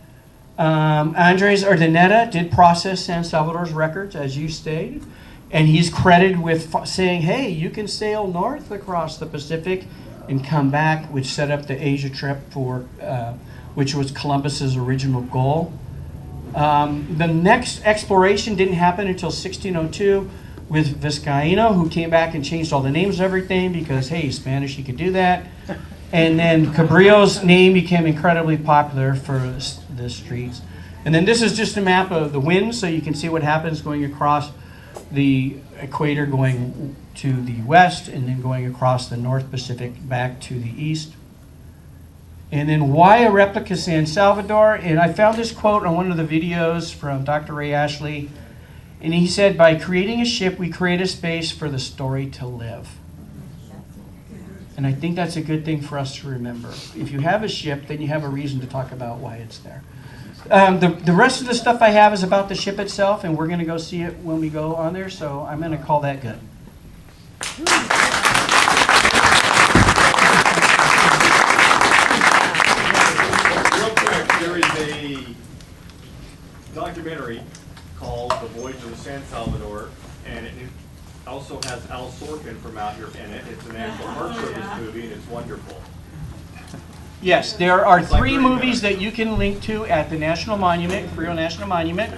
Andres Urdaneta did process San Salvador's records, as you stated, and he's credited with saying, hey, you can sail north across the Pacific and come back, which set up the Asia trip which was Columbus's original goal. The next exploration didn't happen until 1602 with Vizcaíno, who came back and changed all the names of everything because, hey, he's Spanish, he could do that. And then Cabrillo's name became incredibly popular for the streets. And then this is just a map of the winds, so you can see what happens going across the equator going to the west and then going across the North Pacific back to the east. And then why a replica San Salvador? And I found this quote on one of the videos from Dr. Ray Ashley. And he said, by creating a ship, we create a space for the story to live. And I think that's a good thing for us to remember. If you have a ship, then you have a reason to talk about why it's there. The rest of the stuff I have is about the ship itself, and we're going to go see it when we go on there, so I'm going to call that good. Real quick, there is a documentary called The Voyage of the San Salvador, and it also has Al Sorkin from out here in it. It's a National Park Service movie, and it's wonderful. Yes, there are 3 movies that you can link to at the National Monument, Carrillo National Monument,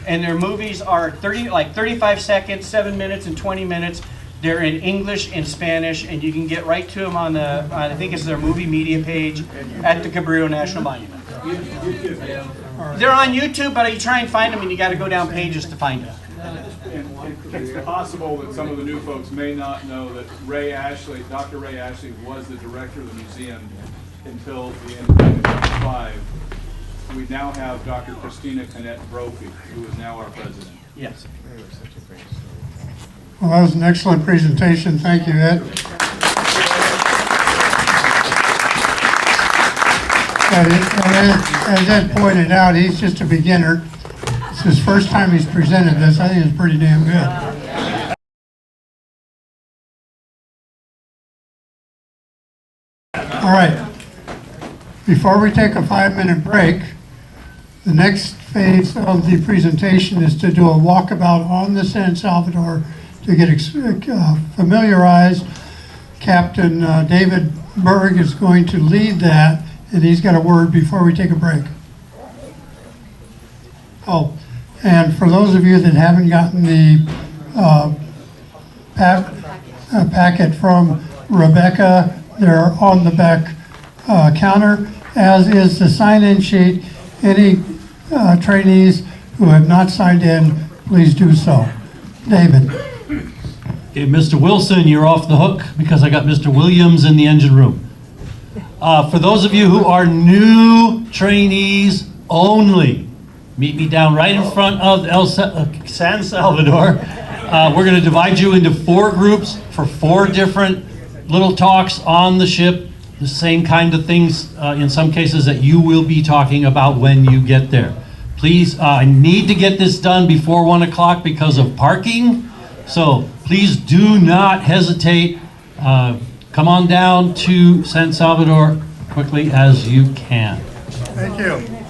and their movies are 35 seconds, 7 minutes, and 20 minutes. They're in English and Spanish, and you can get right to them on the, I think it's their movie media page at the Cabrillo National Monument. They're on YouTube, but you try and find them, and you got to go down pages to find them. It's possible that some of the new folks may not know that Ray Ashley, Dr. Ray Ashley, was the director of the museum until the end of 1995. We now have Dr. Christina Canet Brophy, who is now our president. Yes. Well, that was an excellent presentation. Thank you, Ed. As Ed pointed out, he's just a beginner. It's his first time he's presented this. I think it's pretty damn good. All right. Before we take a 5-minute break, the next phase of the presentation is to do a walkabout on the San Salvador to get familiarized. Captain David Berg is going to lead that, and he's got a word before we take a break. Oh, and for those of you that haven't gotten the packet from Rebecca, they're on the back counter, as is the sign-in sheet. Any trainees who have not signed in, please do so. David. Okay, Mr. Wilson, you're off the hook because I got Mr. Williams in the engine room. For those of you who are new trainees only, meet me down right in front of San Salvador. We're going to divide you into 4 groups for 4 different little talks on the ship, the same kind of things in some cases that you will be talking about when you get there. Please, I need to get this done before 1 o'clock because of parking, so please do not hesitate. Come on down to San Salvador quickly as you can. Thank you.